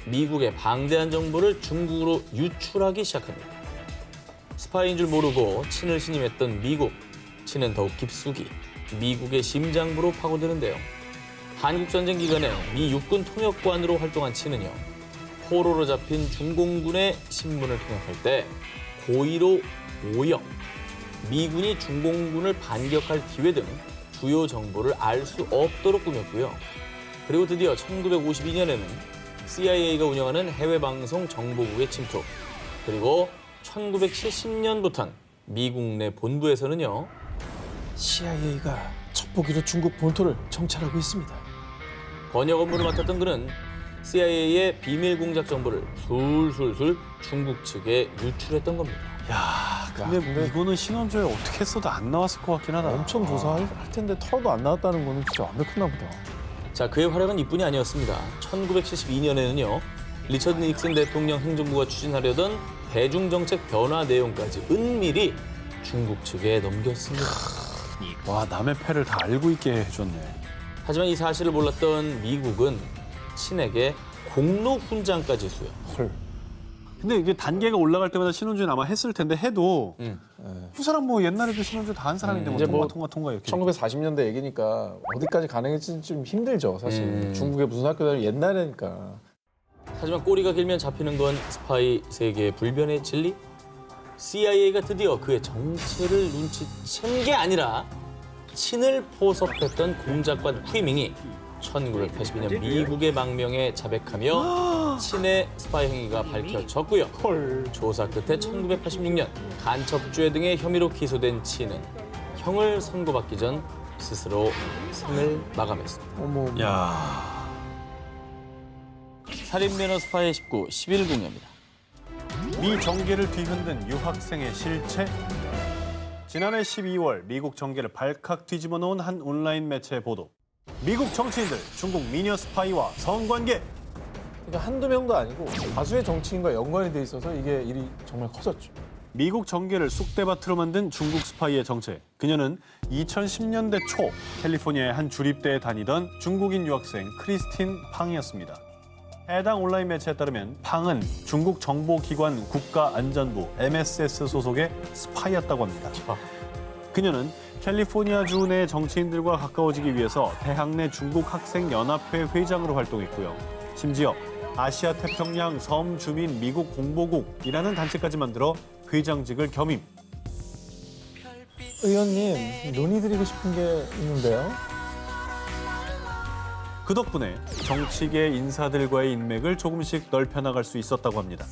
미국의 방대한 정보를 중국으로 유출하기 시작합니다. 스파이인 줄 모르고 친을 신임했던 미국. 친은 더욱 깊숙이 미국의 심장부로 파고드는데요. 한국전쟁 기간에 미 육군 통역관으로 활동한 친은요. 포로로 잡힌 중공군의 신문을 통역할 때 고의로 오역, 미군이 중공군을 반격할 기회 등 주요 정보를 알 수 없도록 꾸몄고요. 그리고 드디어 1952년에는 CIA가 운영하는 해외방송 정보국의 침투, 그리고 1970년부터는 미국 내 본부에서는요. CIA가 첩보기로 중국 본토를 정찰하고 있습니다. 번역 업무를 맡았던 그는 CIA의 비밀 공작 정보를 술술술 중국 측에 유출했던 겁니다. 근데 이거는 신원조에 어떻게 했어도 안 나왔을 것 같긴 하다. 엄청 조사할 텐데 털도 안 나왔다는 거는 진짜 완벽했나 보다. 자, 그의 활약은 이뿐이 아니었습니다. 1972년에는요. 리처드 닉슨 대통령 행정부가 추진하려던 대중정책 변화 내용까지 은밀히 중국 측에 넘겼습니다. 와, 남의 패를 다 알고 있게 해줬네. 하지만 이 사실을 몰랐던 미국은 친에게 공로 훈장까지 수여. 근데 이게 단계가 올라갈 때마다 신원조는 아마 했을 텐데 해도 그 사람 뭐 옛날에도 신원조 다 한 사람인데 뭐 이제 뭐 통과 이렇게. 1940년대 얘기니까 어디까지 가능할지는 좀 힘들죠, 사실. 중국에 무슨 학교 다니고 옛날이니까. 하지만 꼬리가 길면 잡히는 건 스파이 세계의 불변의 진리? CIA가 드디어 그의 정체를 눈치챈 게 아니라 친을 포섭했던 공작관 후이밍이 1982년 미국의 망명에 자백하며 친의 스파이 행위가 밝혀졌고요. 조사 끝에 1986년 간첩죄 등의 혐의로 기소된 친은 형을 선고받기 전 스스로 생을 마감했습니다. 야, 살인면허 스파이 19, 10일 공개입니다. 미 정계를 뒤흔든 유학생의 실체? 지난해 12월 미국 정계를 발칵 뒤집어 놓은 한 온라인 매체의 보도. 미국 정치인들 중국 미녀 스파이와 성관계. 그러니까 한두 명도 아니고 다수의 정치인과 연관이 돼 있어서 이게 일이 정말 커졌죠. 미국 정계를 쑥대밭으로 만든 중국 스파이의 정체. 그녀는 2010년대 초 캘리포니아의 한 주립대에 다니던 중국인 유학생 크리스틴 팡이었습니다. 해당 온라인 매체에 따르면 팡은 중국 정보기관 국가안전부 MSS 소속의 스파이였다고 합니다. 그녀는 캘리포니아주 내 정치인들과 가까워지기 위해서 대학 내 중국 학생연합회 회장으로 활동했고요. 심지어 아시아 태평양 섬주민 미국 공보국이라는 단체까지 만들어 회장직을 겸임. 의원님, 논의드리고 싶은 게 있는데요. 그 덕분에 정치계 인사들과의 인맥을 조금씩 넓혀나갈 수 있었다고 합니다.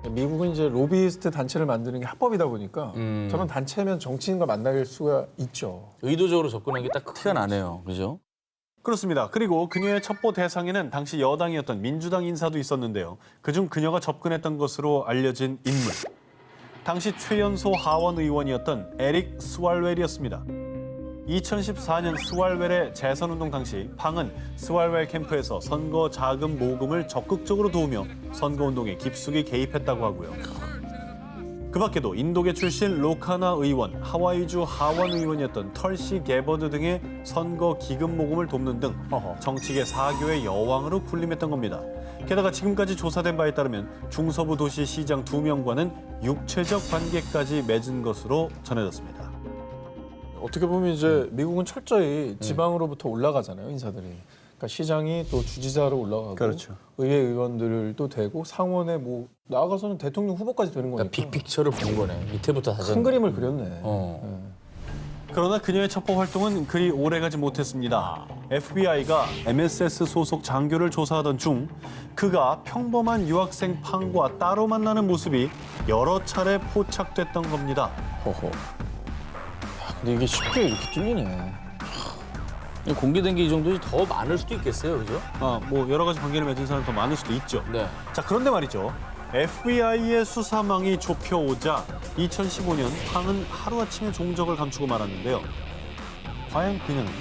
미국은 이제 로비이스트 단체를 만드는 게 합법이다 보니까 저런 단체면 정치인과 만날 수가 있죠. 의도적으로 접근한 게 딱 티가 나네요. 그죠? 그렇습니다. 그리고 그녀의 첩보 대상에는 당시 여당이었던 민주당 인사도 있었는데요. 그중 그녀가 접근했던 것으로 알려진 인물. 당시 최연소 하원 의원이었던 에릭 스왈웰이었습니다. 2014년 스왈웰의 재선운동 당시 팡은 스왈웰 캠프에서 선거 자금 모금을 적극적으로 도우며 선거운동에 깊숙이 개입했다고 하고요. 그 밖에도 인도계 출신 로카나 의원, 하와이주 하원 의원이었던 털시 게버드 등의 선거 기금 모금을 돕는 등 정치계 사교의 여왕으로 군림했던 겁니다. 게다가 지금까지 조사된 바에 따르면 중서부 도시 시장 2명과는 육체적 관계까지 맺은 것으로 전해졌습니다. 어떻게 보면 이제 미국은 철저히 지방으로부터 올라가잖아요, 인사들이. 그러니까 시장이 또 주지사로 올라가고 그렇죠. 의회 의원들도 되고 상원에 뭐 나아가서는 대통령 후보까지 되는 거니까. 그러니까 빅픽처를 본 거네. 밑에부터 다 큰 그림을 그렸네. 그러나 그녀의 첩보 활동은 그리 오래가지 못했습니다. FBI가 MSS 소속 장교를 조사하던 중 그가 평범한 유학생 팡과 따로 만나는 모습이 여러 차례 포착됐던 겁니다. 허허. 근데 이게 쉽게 이렇게 뚫리네. 공개된 게 이 정도지 더 많을 수도 있겠어요. 그죠? 뭐 여러 가지 관계를 맺은 사람이 더 많을 수도 있죠. 네. 자, 그런데 말이죠. FBI의 수사망이 좁혀오자 2015년 팡은 하루아침에 종적을 감추고 말았는데요. 과연 그녀는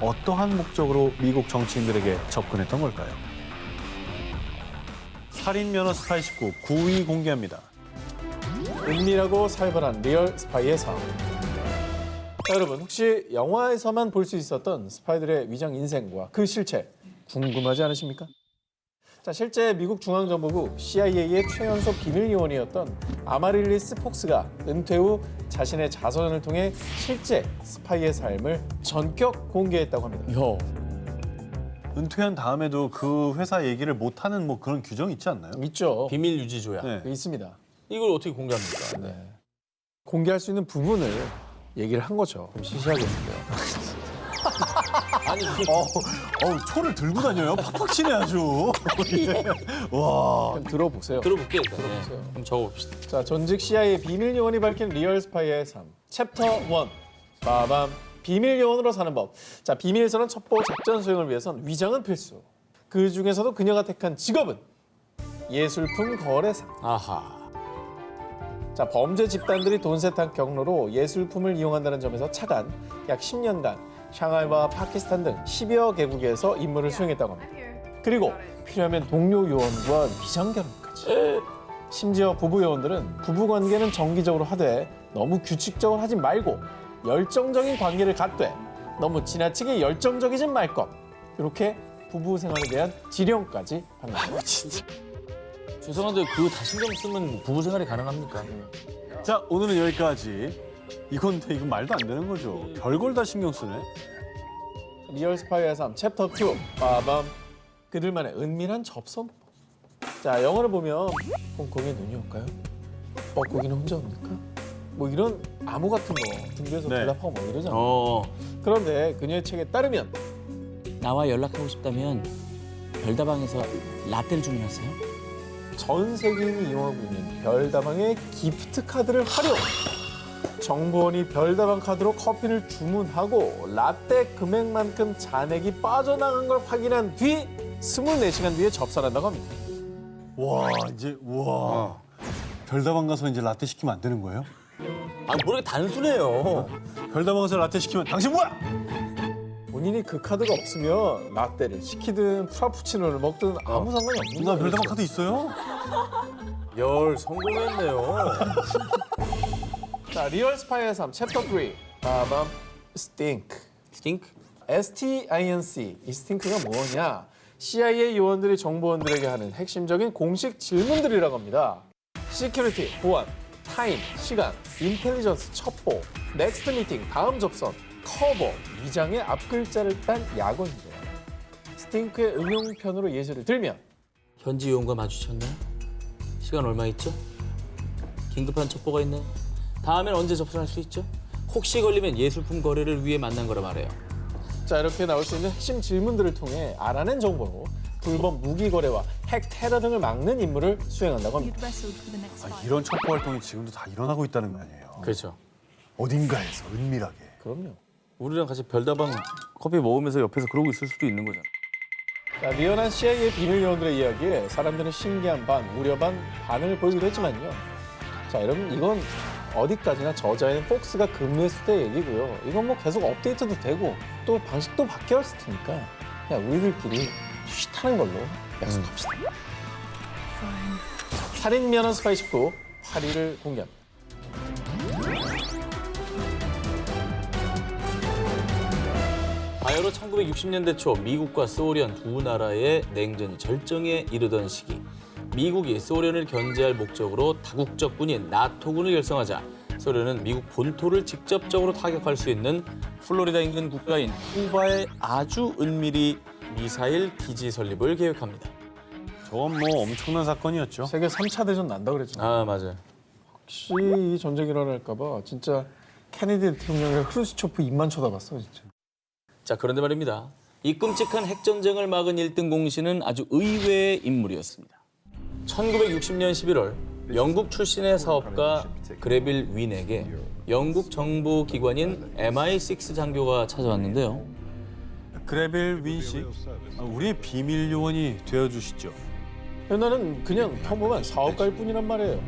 어떠한 목적으로 미국 정치인들에게 접근했던 걸까요? 살인면허 스파이 19 9위 공개합니다. 은밀하고 살벌한 리얼 스파이의 삶. 자, 여러분 혹시 영화에서만 볼 수 있었던 스파이들의 위장 인생과 그 실체 궁금하지 않으십니까? 자, 실제 미국 중앙정보부 CIA의 최연소 비밀요원이었던 아마릴리스 폭스가 은퇴 후 자신의 자서전을 통해 실제 스파이의 삶을 전격 공개했다고 합니다. 은퇴한 다음에도 그 회사 얘기를 못하는 뭐 그런 규정이 있지 않나요? 있죠. 비밀 유지 조약. 네. 있습니다. 이걸 어떻게 공개합니까? 네. 공개할 수 있는 부분을 얘기를 한 거죠. 좀 시시하겠는데요. 아니 초를 들고 다녀요? 팍팍 치네 아주. 와. 그럼 들어보세요. 들어볼게요. 일단. 네. 들어보세요. 한번 적어봅시다. 자, 전직 CIA 비밀 요원이 밝힌 리얼 스파이의 삶. 챕터 1. 빠밤. 비밀 요원으로 사는 법. 자, 비밀선언 첩보 작전 수행을 위해선 위장은 필수. 그 중에서도 그녀가 택한 직업은 예술품 거래사. 아하. 자, 범죄 집단들이 돈 세탁 경로로 예술품을 이용한다는 점에서 차관 약 10년간 샹하이와 파키스탄 등 10여 개국에서 임무를 수행했다고 합니다. 그리고 필요하면 동료 요원과 위장 결혼까지. 심지어 부부 요원들은 부부 관계는 정기적으로 하되 너무 규칙적으로 하지 말고 열정적인 관계를 갖되 너무 지나치게 열정적이진 말 것. 이렇게 부부 생활에 대한 지령까지 받는 거예요. 죄송한데 그 다신경 쓰면 부부 생활이 가능합니까? 자, 오늘은 여기까지. 이건 말도 안 되는 거죠. 별걸 다 신경 쓰네. 리얼 스파이의 삶 챕터 2 빠밤. 그들만의 은밀한 접선. 자, 영화를 보면 홍콩의 눈이 올까요? 뻐꾸기는 혼자 옵니까? 뭐 이런 암호 같은 거 등교해서 네. 대답하고 뭐 이러잖아요. 그런데 그녀의 책에 따르면 나와 연락하고 싶다면 별다방에서 라떼를 주문하세요. 전 세계인이 이용하고 있는 별다방의 기프트 카드를 활용. 정보원이 별다방 카드로 커피를 주문하고 라떼 금액만큼 잔액이 빠져나간 걸 확인한 뒤 24시간 뒤에 접선한다고 합니다. 와, 이제 우와. 별다방 가서 이제 라떼 시키면 안 되는 거예요? 아, 뭐 이렇게 단순해요. 별다방 가서 라떼 시키면 당신 뭐야? 본인이 그 카드가 없으면 라떼를 시키든 프라푸치노를 먹든 아무 상관이 없는 누나 거예요. 별다방 카드 있어요? 열 성공했네요. 자, 리얼 스파이의 삶 챕터 3 빠밤. 스팅크. 스팅크? STINC. 이 스팅크가 뭐냐? CIA 요원들이 정보원들에게 하는 핵심적인 공식 질문들이라고 합니다. 시큐리티, 보안, 타임, 시간, 인텔리전스, 첩보, 넥스트 미팅, 다음 접선, 커버, 위장의 앞글자를 딴 약어인데요. 스팅크의 응용편으로 예시를 들면 현지 요원과 마주쳤나요? 시간 얼마 있죠? 긴급한 첩보가 있나요? 다음엔 언제 접선할 수 있죠? 혹시 걸리면 예술품 거래를 위해 만난 거라 말해요. 자, 이렇게 나올 수 있는 핵심 질문들을 통해 알아낸 정보로 불법 무기 거래와 핵 테러 등을 막는 임무를 수행한다고 합니다. 이런 첩보 활동이 지금도 다 일어나고 있다는 거 아니에요? 그렇죠. 어딘가에서 은밀하게. 그럼요. 우리랑 같이 별다방 커피 먹으면서 옆에서 그러고 있을 수도 있는 거잖아. 자, 리얼한 CIA 비밀 요원들의 이야기에 사람들은 신기한 반, 우려 반, 반응을 보이기도 했지만요. 자, 여러분 이건 어디까지나 저자인 폭스가 근무했을 때 얘기고요. 이건 뭐 계속 업데이트도 되고 또 방식도 바뀌었을 테니까 그냥 우리들끼리 쉬타는 걸로 약속합시다. 살인 면허 스파이 19 8위를 공개합니다. 바야흐로 1960년대 초 미국과 소련 두 나라의 냉전이 절정에 이르던 시기, 미국이 소련을 견제할 목적으로 다국적 군인 나토군을 결성하자 소련은 미국 본토를 직접적으로 타격할 수 있는 플로리다 인근 국가인 쿠바에 아주 은밀히 미사일 기지 설립을 계획합니다. 저건 뭐 엄청난 사건이었죠. 세계 3차 대전 난다 그랬잖아요. 아, 맞아요. 혹시 이 전쟁이 일어날까 봐 진짜 케네디 대통령이랑 크루스초프 입만 쳐다봤어 진짜. 자, 그런데 말입니다. 이 끔찍한 핵전쟁을 막은 1등 공신은 아주 의외의 인물이었습니다. 1960년 11월 영국 출신의 사업가 그레빌 윈에게 영국 정보기관인 MI6 장교가 찾아왔는데요. 그레빌 윈 씨, 우리의 비밀 요원이 되어주시죠. 나는 그냥 평범한 사업가일 뿐이란 말이에요.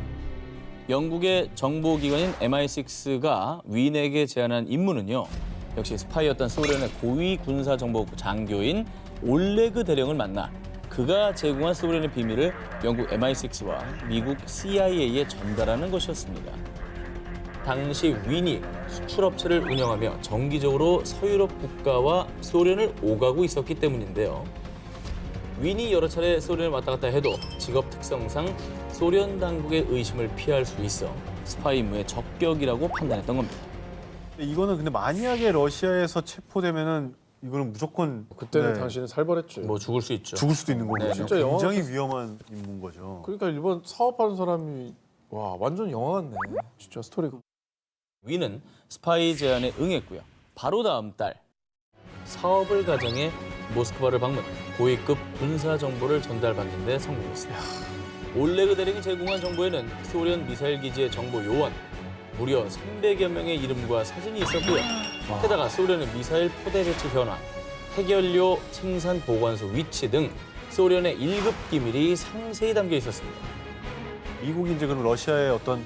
영국의 정보기관인 MI6가 윈에게 제안한 임무는요. 역시 스파이였던 소련의 고위 군사정보부 장교인 올레그 대령을 만나 그가 제공한 소련의 비밀을 영국 MI6와 미국 CIA에 전달하는 것이었습니다. 당시 윈이 수출업체를 운영하며 정기적으로 서유럽 국가와 소련을 오가고 있었기 때문인데요. 윈이 여러 차례 소련을 왔다 갔다 해도 직업 특성상 소련 당국의 의심을 피할 수 있어 스파이 임무의 적격이라고 판단했던 겁니다. 이거는 근데 만약에 러시아에서 체포되면은 이거는 무조건 그때는 네, 당신은 살벌했죠. 뭐 죽을 수 있죠. 죽을 수도 있는 거고요. 네, 진짜 영화 굉장히 위험한 임무인 거죠. 그러니까 일본 사업하는 사람이 와, 완전 영화 같네. 진짜 스토리가. 위는 스파이 제안에 응했고요. 바로 다음 달 사업을 가정해 모스크바를 방문, 고위급 군사 정보를 전달받는 데 성공했습니다. 올레그 대령이 제공한 정보에는 소련 미사일 기지의 정보 요원, 무려 300여 명의 이름과 사진이 있었고요. 게다가 소련의 미사일 포대 배치 현황, 핵연료 생산 보관소 위치 등 소련의 1급 기밀이 상세히 담겨 있었습니다. 미국이 이제 그럼 러시아의 어떤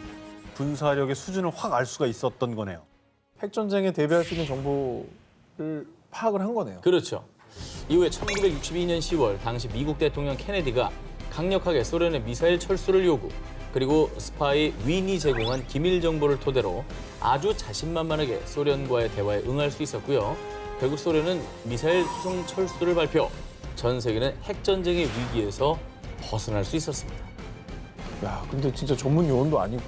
군사력의 수준을 확 알 수가 있었던 거네요. 핵전쟁에 대비할 수 있는 정보를 파악을 한 거네요. 그렇죠. 이후에 1962년 10월 당시 미국 대통령 케네디가 강력하게 소련의 미사일 철수를 요구, 그리고 스파이 윈이 제공한 기밀 정보를 토대로 아주 자신만만하게 소련과의 대화에 응할 수 있었고요. 결국 소련은 미사일 수송 철수를 발표, 전 세계는 핵전쟁의 위기에서 벗어날 수 있었습니다. 야, 근데 진짜 전문 요원도 아니고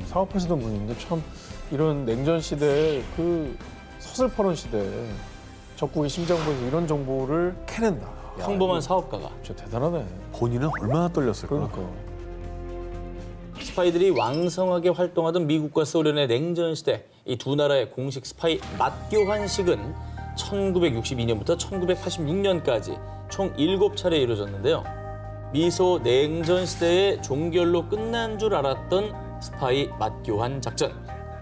사업하시던 분인데 참 이런 냉전 시대에 그 서슬퍼런 시대에 적국의 심장부에서 이런 정보를 캐낸다. 야, 평범한 이거 사업가가. 진짜 대단하네. 본인은 얼마나 떨렸을까? 그러니까. 스파이들이 왕성하게 활동하던 미국과 소련의 냉전 시대, 이 두 나라의 공식 스파이 맞교환식은 1962년부터 1986년까지 총 7차례 이루어졌는데요. 미소 냉전 시대의 종결로 끝난 줄 알았던 스파이 맞교환 작전.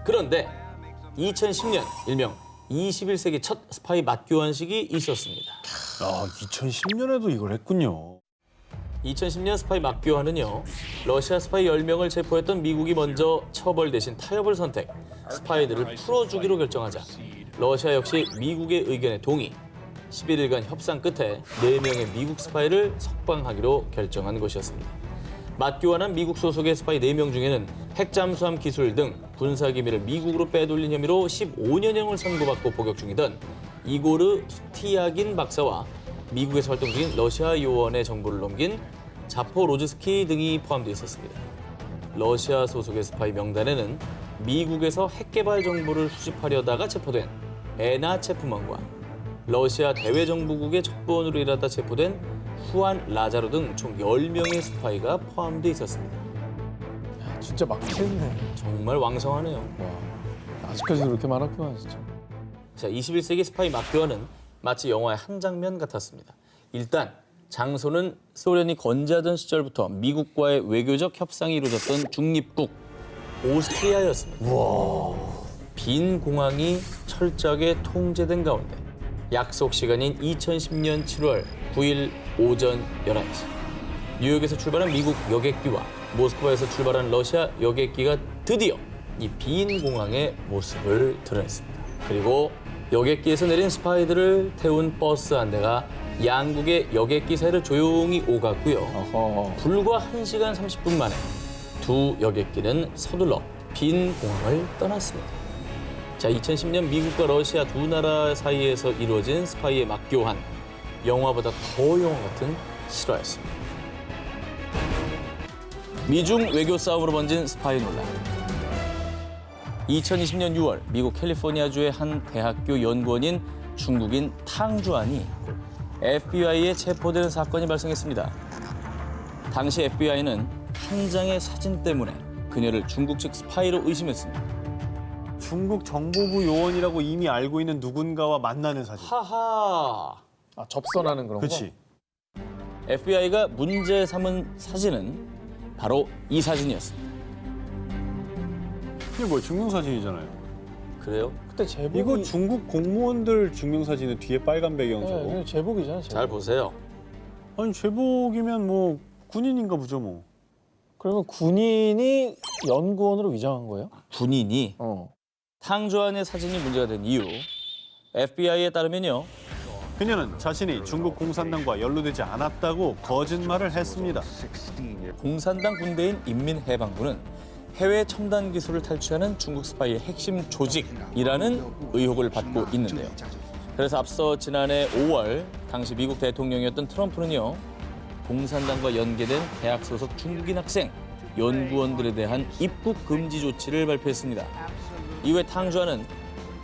그런데 2010년 일명 21세기 첫 스파이 맞교환식이 있었습니다. 아, 2010년에도 이걸 했군요. 2010년 스파이 맞교환은요, 러시아 스파이 10명을 체포했던 미국이 먼저 처벌 대신 타협을 선택, 스파이들을 풀어주기로 결정하자 러시아 역시 미국의 의견에 동의, 11일간 협상 끝에 4명의 미국 스파이를 석방하기로 결정한 것이었습니다. 맞교환한 미국 소속의 스파이 4명 중에는 핵잠수함 기술 등 군사기밀을 미국으로 빼돌린 혐의로 15년형을 선고받고 복역 중이던 이고르 스티야긴 박사와 미국에서 활동 중인 러시아 요원의 정보를 넘긴 자포로즈스키 등이 포함되어 있었습니다. 러시아 소속의 스파이 명단에는 미국에서 핵개발 정보를 수집하려다가 체포된 에나 체프먼과 러시아 대외정보국의 첩보원으로 일하다 체포된 후안 라자로 등 총 10명의 스파이가 포함되어 있었습니다. 야, 진짜 막히겠네. 정말 왕성하네요. 와, 아직까지도 이렇게 많았구나, 진짜. 자, 21세기 스파이 맞교환은 마치 영화의 한 장면 같았습니다. 일단 장소는 소련이 건재하던 시절부터 미국과의 외교적 협상이 이루어졌던 중립국 오스트리아였습니다. 빈 공항이 철저하게 통제된 가운데 약속 시간인 2010년 7월 9일 오전 11시 뉴욕에서 출발한 미국 여객기와 모스크바에서 출발한 러시아 여객기가 드디어 이 빈 공항의 모습을 드러냈습니다. 그리고 여객기에서 내린 스파이들을 태운 버스 한 대가 양국의 여객기 사이를 조용히 오갔고요. 어허. 불과 1시간 30분 만에 두 여객기는 서둘러 빈 공항을 떠났습니다. 자, 2010년 미국과 러시아 두 나라 사이에서 이루어진 스파이의 맞교환. 영화보다 더 영화 같은 실화였습니다. 미중 외교 싸움으로 번진 스파이 논란. 2020년 6월 미국 캘리포니아주의 한 대학교 연구원인 중국인 탕주안이 FBI에 체포되는 사건이 발생했습니다. 당시 FBI는 한 장의 사진 때문에 그녀를 중국 측 스파이로 의심했습니다. 중국 정보부 요원이라고 이미 알고 있는 누군가와 만나는 사진. 하하. 아, 접선하는 그런 거? 그렇지. FBI가 문제 삼은 사진은 바로 이 사진이었습니다. 이게 뭐 증명사진이잖아요. 그래요? 그때 제복이... 이거 중국 공무원들 증명사진은 뒤에 빨간 배경 저거. 네, 제복이잖아, 제복. 잘 보세요. 아니 제복이면 뭐 군인인가 보죠 뭐. 그러면 군인이 연구원으로 위장한 거예요? 군인이 탕주안의 사진이 문제가 된 이유, FBI에 따르면요. 그녀는 자신이 중국 공산당과 연루되지 않았다고 거짓말을 했습니다. 공산당 군대인 인민해방군은 해외 첨단 기술을 탈취하는 중국 스파이의 핵심 조직이라는 의혹을 받고 있는데요. 그래서 앞서 지난해 5월 당시 미국 대통령이었던 트럼프는요. 공산당과 연계된 대학 소속 중국인 학생, 연구원들에 대한 입국 금지 조치를 발표했습니다. 이후에 탕주안은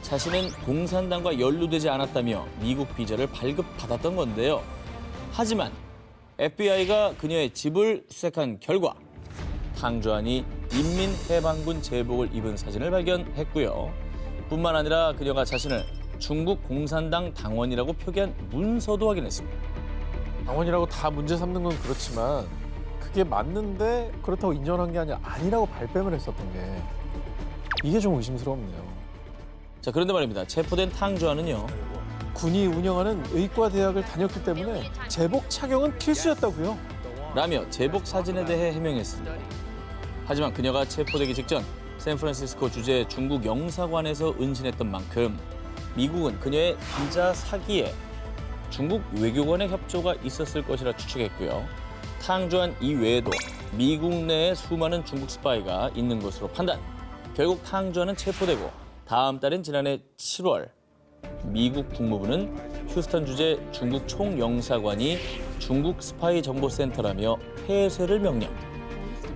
자신은 공산당과 연루되지 않았다며 미국 비자를 발급받았던 건데요. 하지만 FBI가 그녀의 집을 수색한 결과 탕주안이 인민해방군 제복을 입은 사진을 발견했고요. 뿐만 아니라 그녀가 자신을 중국 공산당 당원이라고 표기한 문서도 확인했습니다. 당원이라고 다 문제 삼는 건 그렇지만 그게 맞는데 그렇다고 인정한 게 아니라고 발뺌을 했었던 게 이게 좀 의심스럽네요. 자, 그런데 말입니다. 체포된 탕주환은요. 군이 운영하는 의과대학을 다녔기 때문에 제복 착용은 필수였다고요. 라며 제복 사진에 대해 해명했습니다. 하지만 그녀가 체포되기 직전 샌프란시스코 주재 중국 영사관에서 은신했던 만큼 미국은 그녀의 비자 사기에 중국 외교관의 협조가 있었을 것이라 추측했고요. 탕주환 이외에도 미국 내에 수많은 중국 스파이가 있는 것으로 판단. 결국 탕주환은 체포되고 다음 달인 지난해 7월 미국 국무부는 휴스턴 주재 중국 총영사관이 중국 스파이 정보센터라며 폐쇄를 명령.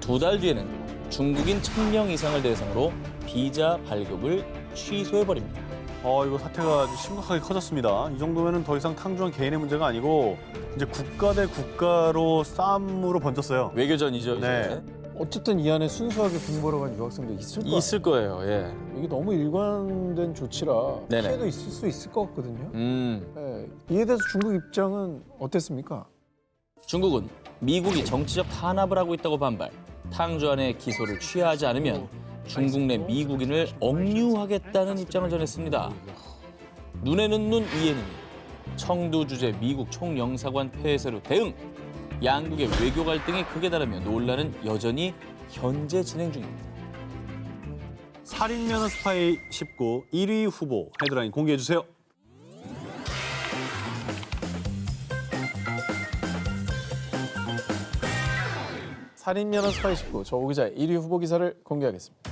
2달 뒤에는 중국인 1000명 이상을 대상으로 비자 발급을 취소해버립니다. 이거 사태가 아주 심각하게 커졌습니다. 이 정도면은 더 이상 탕주환 개인의 문제가 아니고 이제 국가 대 국가로 싸움으로 번졌어요. 외교전이죠, 이제. 네. 어쨌든 이 안에 순수하게 공부하러 간 유학생도 있을 거예요. 있을 거예요, 예. 이게 너무 일관된 조치라 네네. 피해도 있을 수 있을 것 같거든요. 음. 네. 이에 대해서 중국 입장은 어땠습니까? 중국은 미국이 정치적 탄압을 하고 있다고 반발. 탕주환의 기소를 취하지 않으면 중국 내 미국인을 억류하겠다는 입장을 전했습니다. 눈에는 눈, 이에는 이. 청두 주재 미국 총영사관 폐쇄로 대응. 양국의 외교 갈등이 극에 달하며 논란은 여전히 현재 진행 중입니다. 살인면허 스파이 19 1위 후보 헤드라인 공개해 주세요. 살인면허 스파이 19, 저 오 기자의 1위 후보 기사를 공개하겠습니다.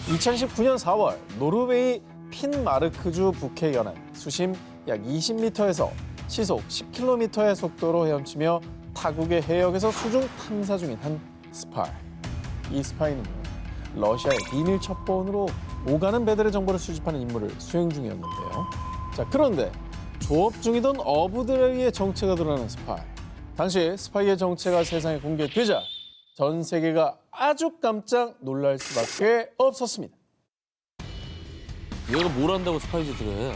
2019년 4월 노르웨이 핀마르크주 북해 연안 수심 약 20m에서 시속 10km의 속도로 헤엄치며 타국의 해역에서 수중 탐사 중인 한 스파이. 이 스파이는 러시아의 비밀 첩보원으로 오가는 배들의 정보를 수집하는 임무를 수행 중이었는데요. 자, 그런데 조업 중이던 어부들의 정체가 드러나는 스파이. 당시 스파이의 정체가 세상에 공개되자 전 세계가 아주 깜짝 놀랄 수밖에 없었습니다. 얘가 뭘 한다고 스파이즈들을 해.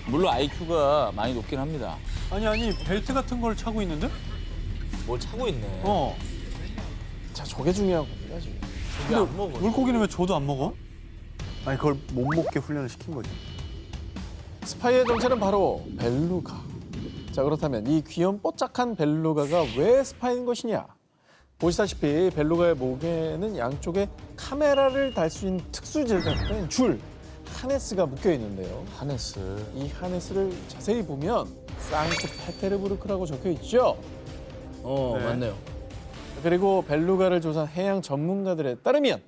물론 IQ가 많이 높긴 합니다. 아니 벨트 같은 걸 차고 있는데? 뭘 차고 있네. 자, 저게 중요한 겁니다, 지금. 근데 안 먹어. 물고기는 왜 줘도 안 먹어? 아니 그걸 못 먹게 훈련을 시킨 거지. 스파이의 정체는 바로 벨루가. 자, 그렇다면 이 귀염뽀짝한 벨루가가 왜 스파이인 것이냐? 보시다시피 벨루가의 목에는 양쪽에 카메라를 달 수 있는 특수 제작된 줄, 하네스가 묶여 있는데요. 하네스. 이 하네스를 자세히 보면 상트페테르부르크라고 적혀 있죠. 네. 맞네요. 그리고 벨루가를 조사한 해양 전문가들에 따르면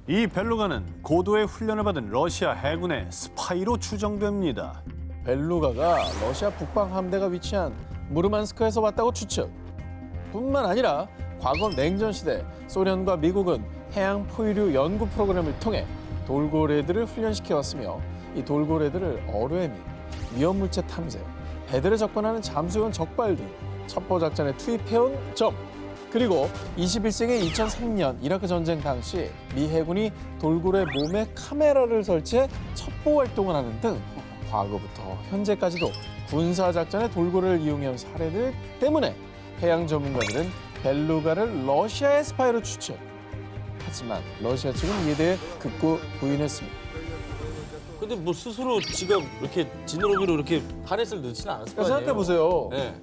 이 벨루가는 고도의 훈련을 받은 러시아 해군의 스파이로 추정됩니다. 벨루가가 러시아 북방 함대가 위치한 무르만스크에서 왔다고 추측. 뿐만 아니라 과거 냉전 시대 소련과 미국은 해양 포유류 연구 프로그램을 통해 돌고래들을 훈련시켜 왔으며 이 돌고래들을 어뢰 및 위험 물체 탐색, 배들에 접근하는 잠수용 적발 등 첩보 작전에 투입해온 점. 그리고 21세기 2003년 이라크 전쟁 당시 미 해군이 돌고래 몸에 카메라를 설치해 첩보 활동을 하는 등 과거부터 현재까지도 군사 작전에 돌고래를 이용해온 사례들 때문에 해양 전문가들은 벨루가를 러시아의 스파이로 추측. 하지만 러시아 측은 이에 대해 극구 부인했습니다. 근데 뭐 스스로 지가 이렇게 지느러미로 이렇게 하네스를 넣지는 않았을 거 아니에요. 생각해 보세요. 네.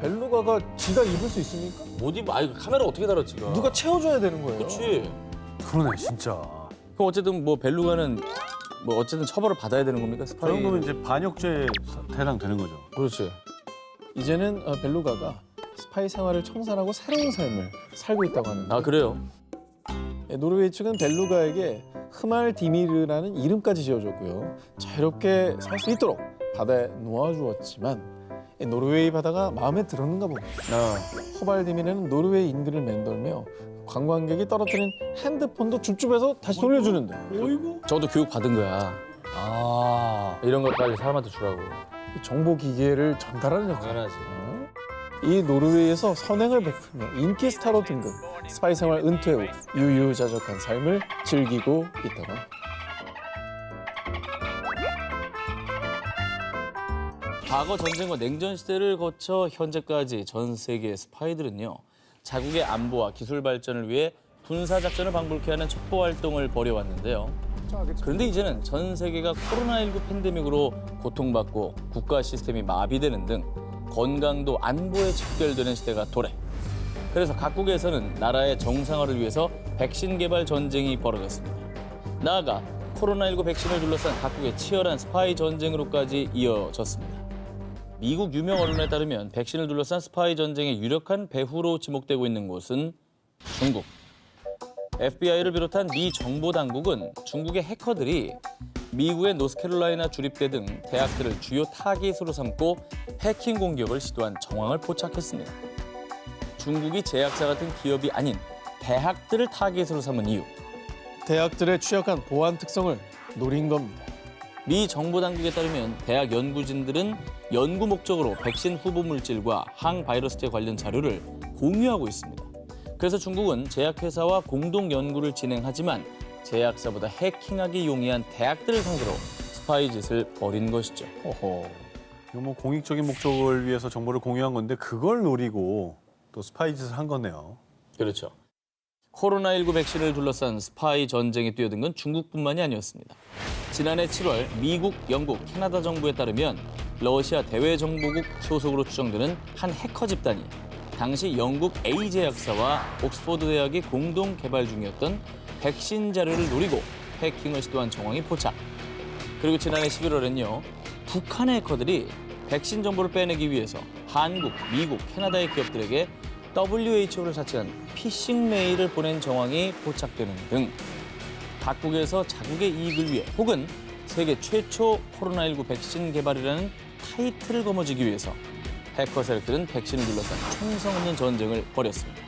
벨루가가 지가 입을 수 있습니까? 못 입어. 아니 카메라 어떻게 달아 지가. 누가 채워줘야 되는 거예요. 그렇지. 그러네 진짜. 그럼 어쨌든 뭐 벨루가는 뭐 어쨌든 처벌을 받아야 되는 겁니까? 그 스파이. 정도면 이제 반역죄에 해당되는 거죠. 그렇지. 이제는 벨루가가 스파이 생활을 청산하고 새로운 삶을 살고 있다고 하는데 아 그래요? 노르웨이 측은 벨루가에게 흐말디미르라는 이름까지 지어줬고요. 자유롭게 살 수 있도록 바다에 놓아주었지만 노르웨이 바다가 마음에 들었는가 봅니다. 허발디미르는 노르웨이 인근을 맴돌며 관광객이 떨어뜨린 핸드폰도 줍줍해서 다시 돌려주는데 저도 교육 받은 거야. 아. 이런 걸 빨리 사람한테 주라고. 정보 기계를 전달하는 역할. 당연하지. 이 노르웨이에서 선행을 베풀며 인기 스타로 등극. 스파이 생활 은퇴 후 유유자적한 삶을 즐기고 있다고 합니다. 과거 전쟁과 냉전 시대를 거쳐 현재까지 전 세계 스파이들은요. 자국의 안보와 기술 발전을 위해 군사 작전을 방불케 하는 첩보 활동을 벌여왔는데요. 그런데 이제는 전 세계가 코로나19 팬데믹으로 고통받고 국가 시스템이 마비되는 등 건강도 안보에 직결되는 시대가 도래. 그래서 각국에서는 나라의 정상화를 위해서 백신 개발 전쟁이 벌어졌습니다. 나아가 코로나19 백신을 둘러싼 각국의 치열한 스파이 전쟁으로까지 이어졌습니다. 미국 유명 언론에 따르면 백신을 둘러싼 스파이 전쟁의 유력한 배후로 지목되고 있는 곳은 중국. FBI를 비롯한 미 정보 당국은 중국의 해커들이 미국의 노스캐롤라이나 주립대 등 대학들을 주요 타깃으로 삼고 해킹 공격을 시도한 정황을 포착했습니다. 중국이 제약사 같은 기업이 아닌 대학들을 타깃으로 삼은 이유. 대학들의 취약한 보안 특성을 노린 겁니다. 미 정보 당국에 따르면 대학 연구진들은 연구 목적으로 백신 후보 물질과 항바이러스제 관련 자료를 공유하고 있습니다. 그래서 중국은 제약회사와 공동 연구를 진행하지만 제약사보다 해킹하기 용이한 대학들을 상대로 스파이 짓을 벌인 것이죠. 이거 뭐 공익적인 목적을 위해서 정보를 공유한 건데 그걸 노리고 또 스파이 짓을 한 거네요. 그렇죠. 코로나19 백신을 둘러싼 스파이 전쟁에 뛰어든 건 중국뿐만이 아니었습니다. 지난해 7월 미국, 영국, 캐나다 정부에 따르면 러시아 대외정보국 소속으로 추정되는 한 해커 집단이 당시 영국 A제약사와 옥스퍼드 대학이 공동 개발 중이었던 백신 자료를 노리고 해킹을 시도한 정황이 포착. 그리고 지난해 11월엔요. 북한의 해커들이 백신 정보를 빼내기 위해서 한국, 미국, 캐나다의 기업들에게 WHO를 사칭한 피싱 메일을 보낸 정황이 포착되는 등 각국에서 자국의 이익을 위해 혹은 세계 최초 코로나19 백신 개발이라는 타이틀을 거머쥐기 위해서 해커 세력들은 백신을 둘러싼 총성 없는 전쟁을 벌였습니다.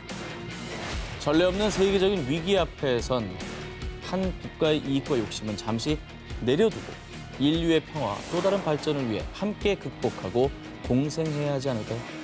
전례 없는 세계적인 위기 앞에선 한 국가의 이익과 욕심은 잠시 내려두고 인류의 평화, 또 다른 발전을 위해 함께 극복하고 공생해야 하지 않을까요?